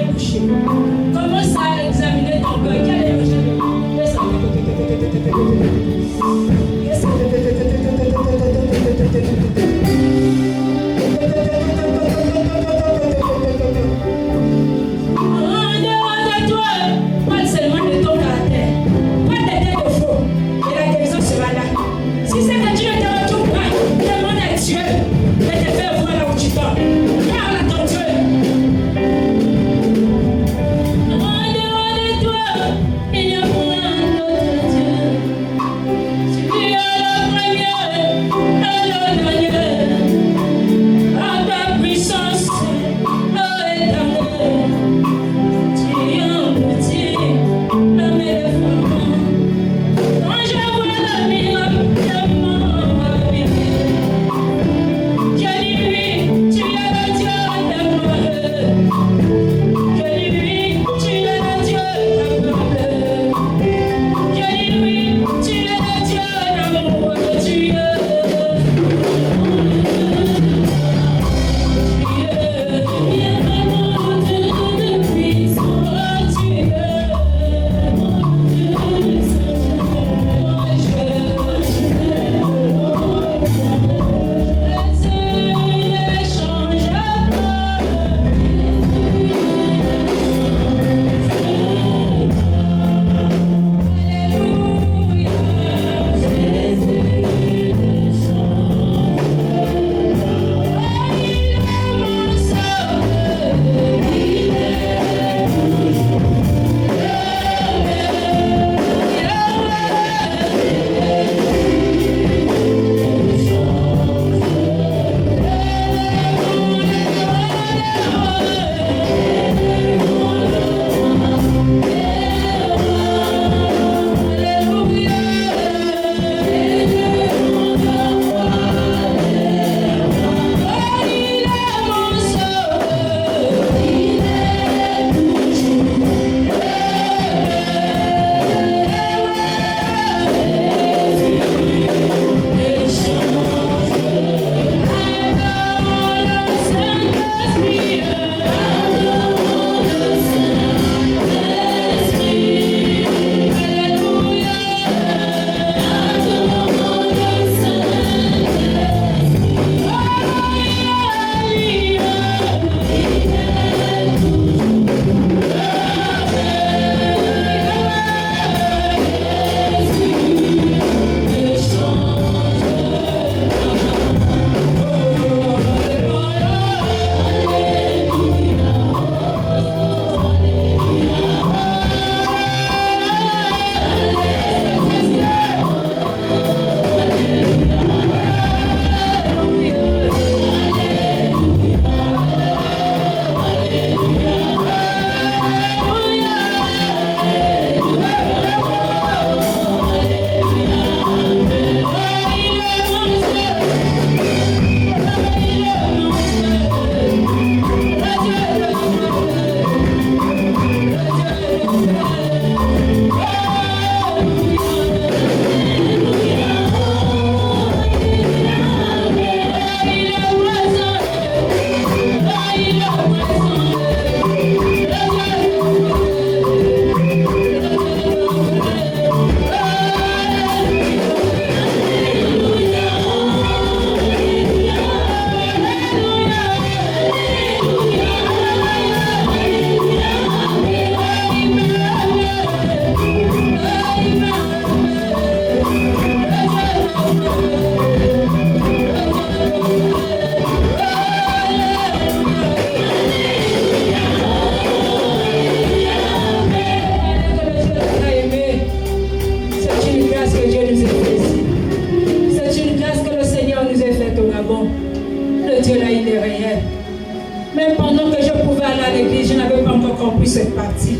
cette partie.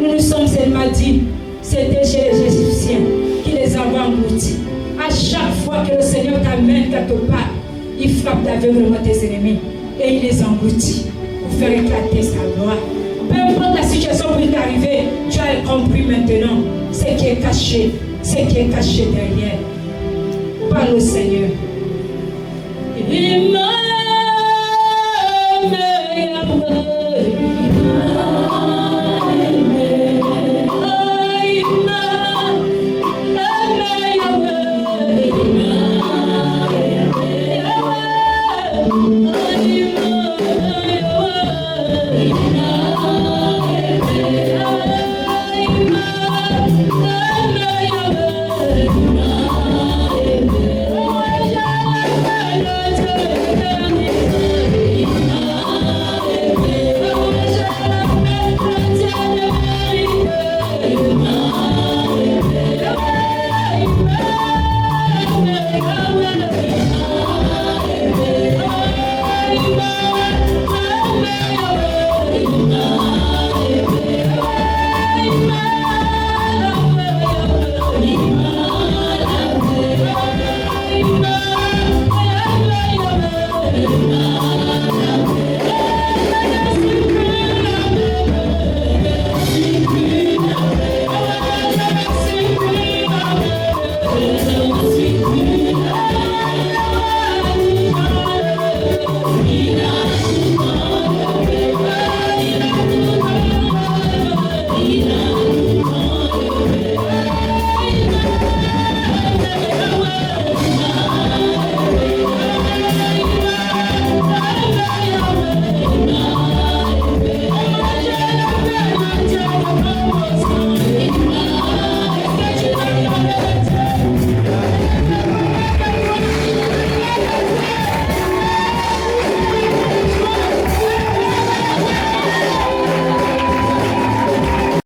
Nous sommes seulement dit, c'était chez les Égyptiens qui les avaient engloutis. À chaque fois que le Seigneur t'amène quelque part, il frappe d'aveuglement tes ennemis et il les engloutit pour faire éclater sa gloire. Peu importe la situation qui est arrivée, tu as compris maintenant ce qui est caché derrière. Parle au Seigneur.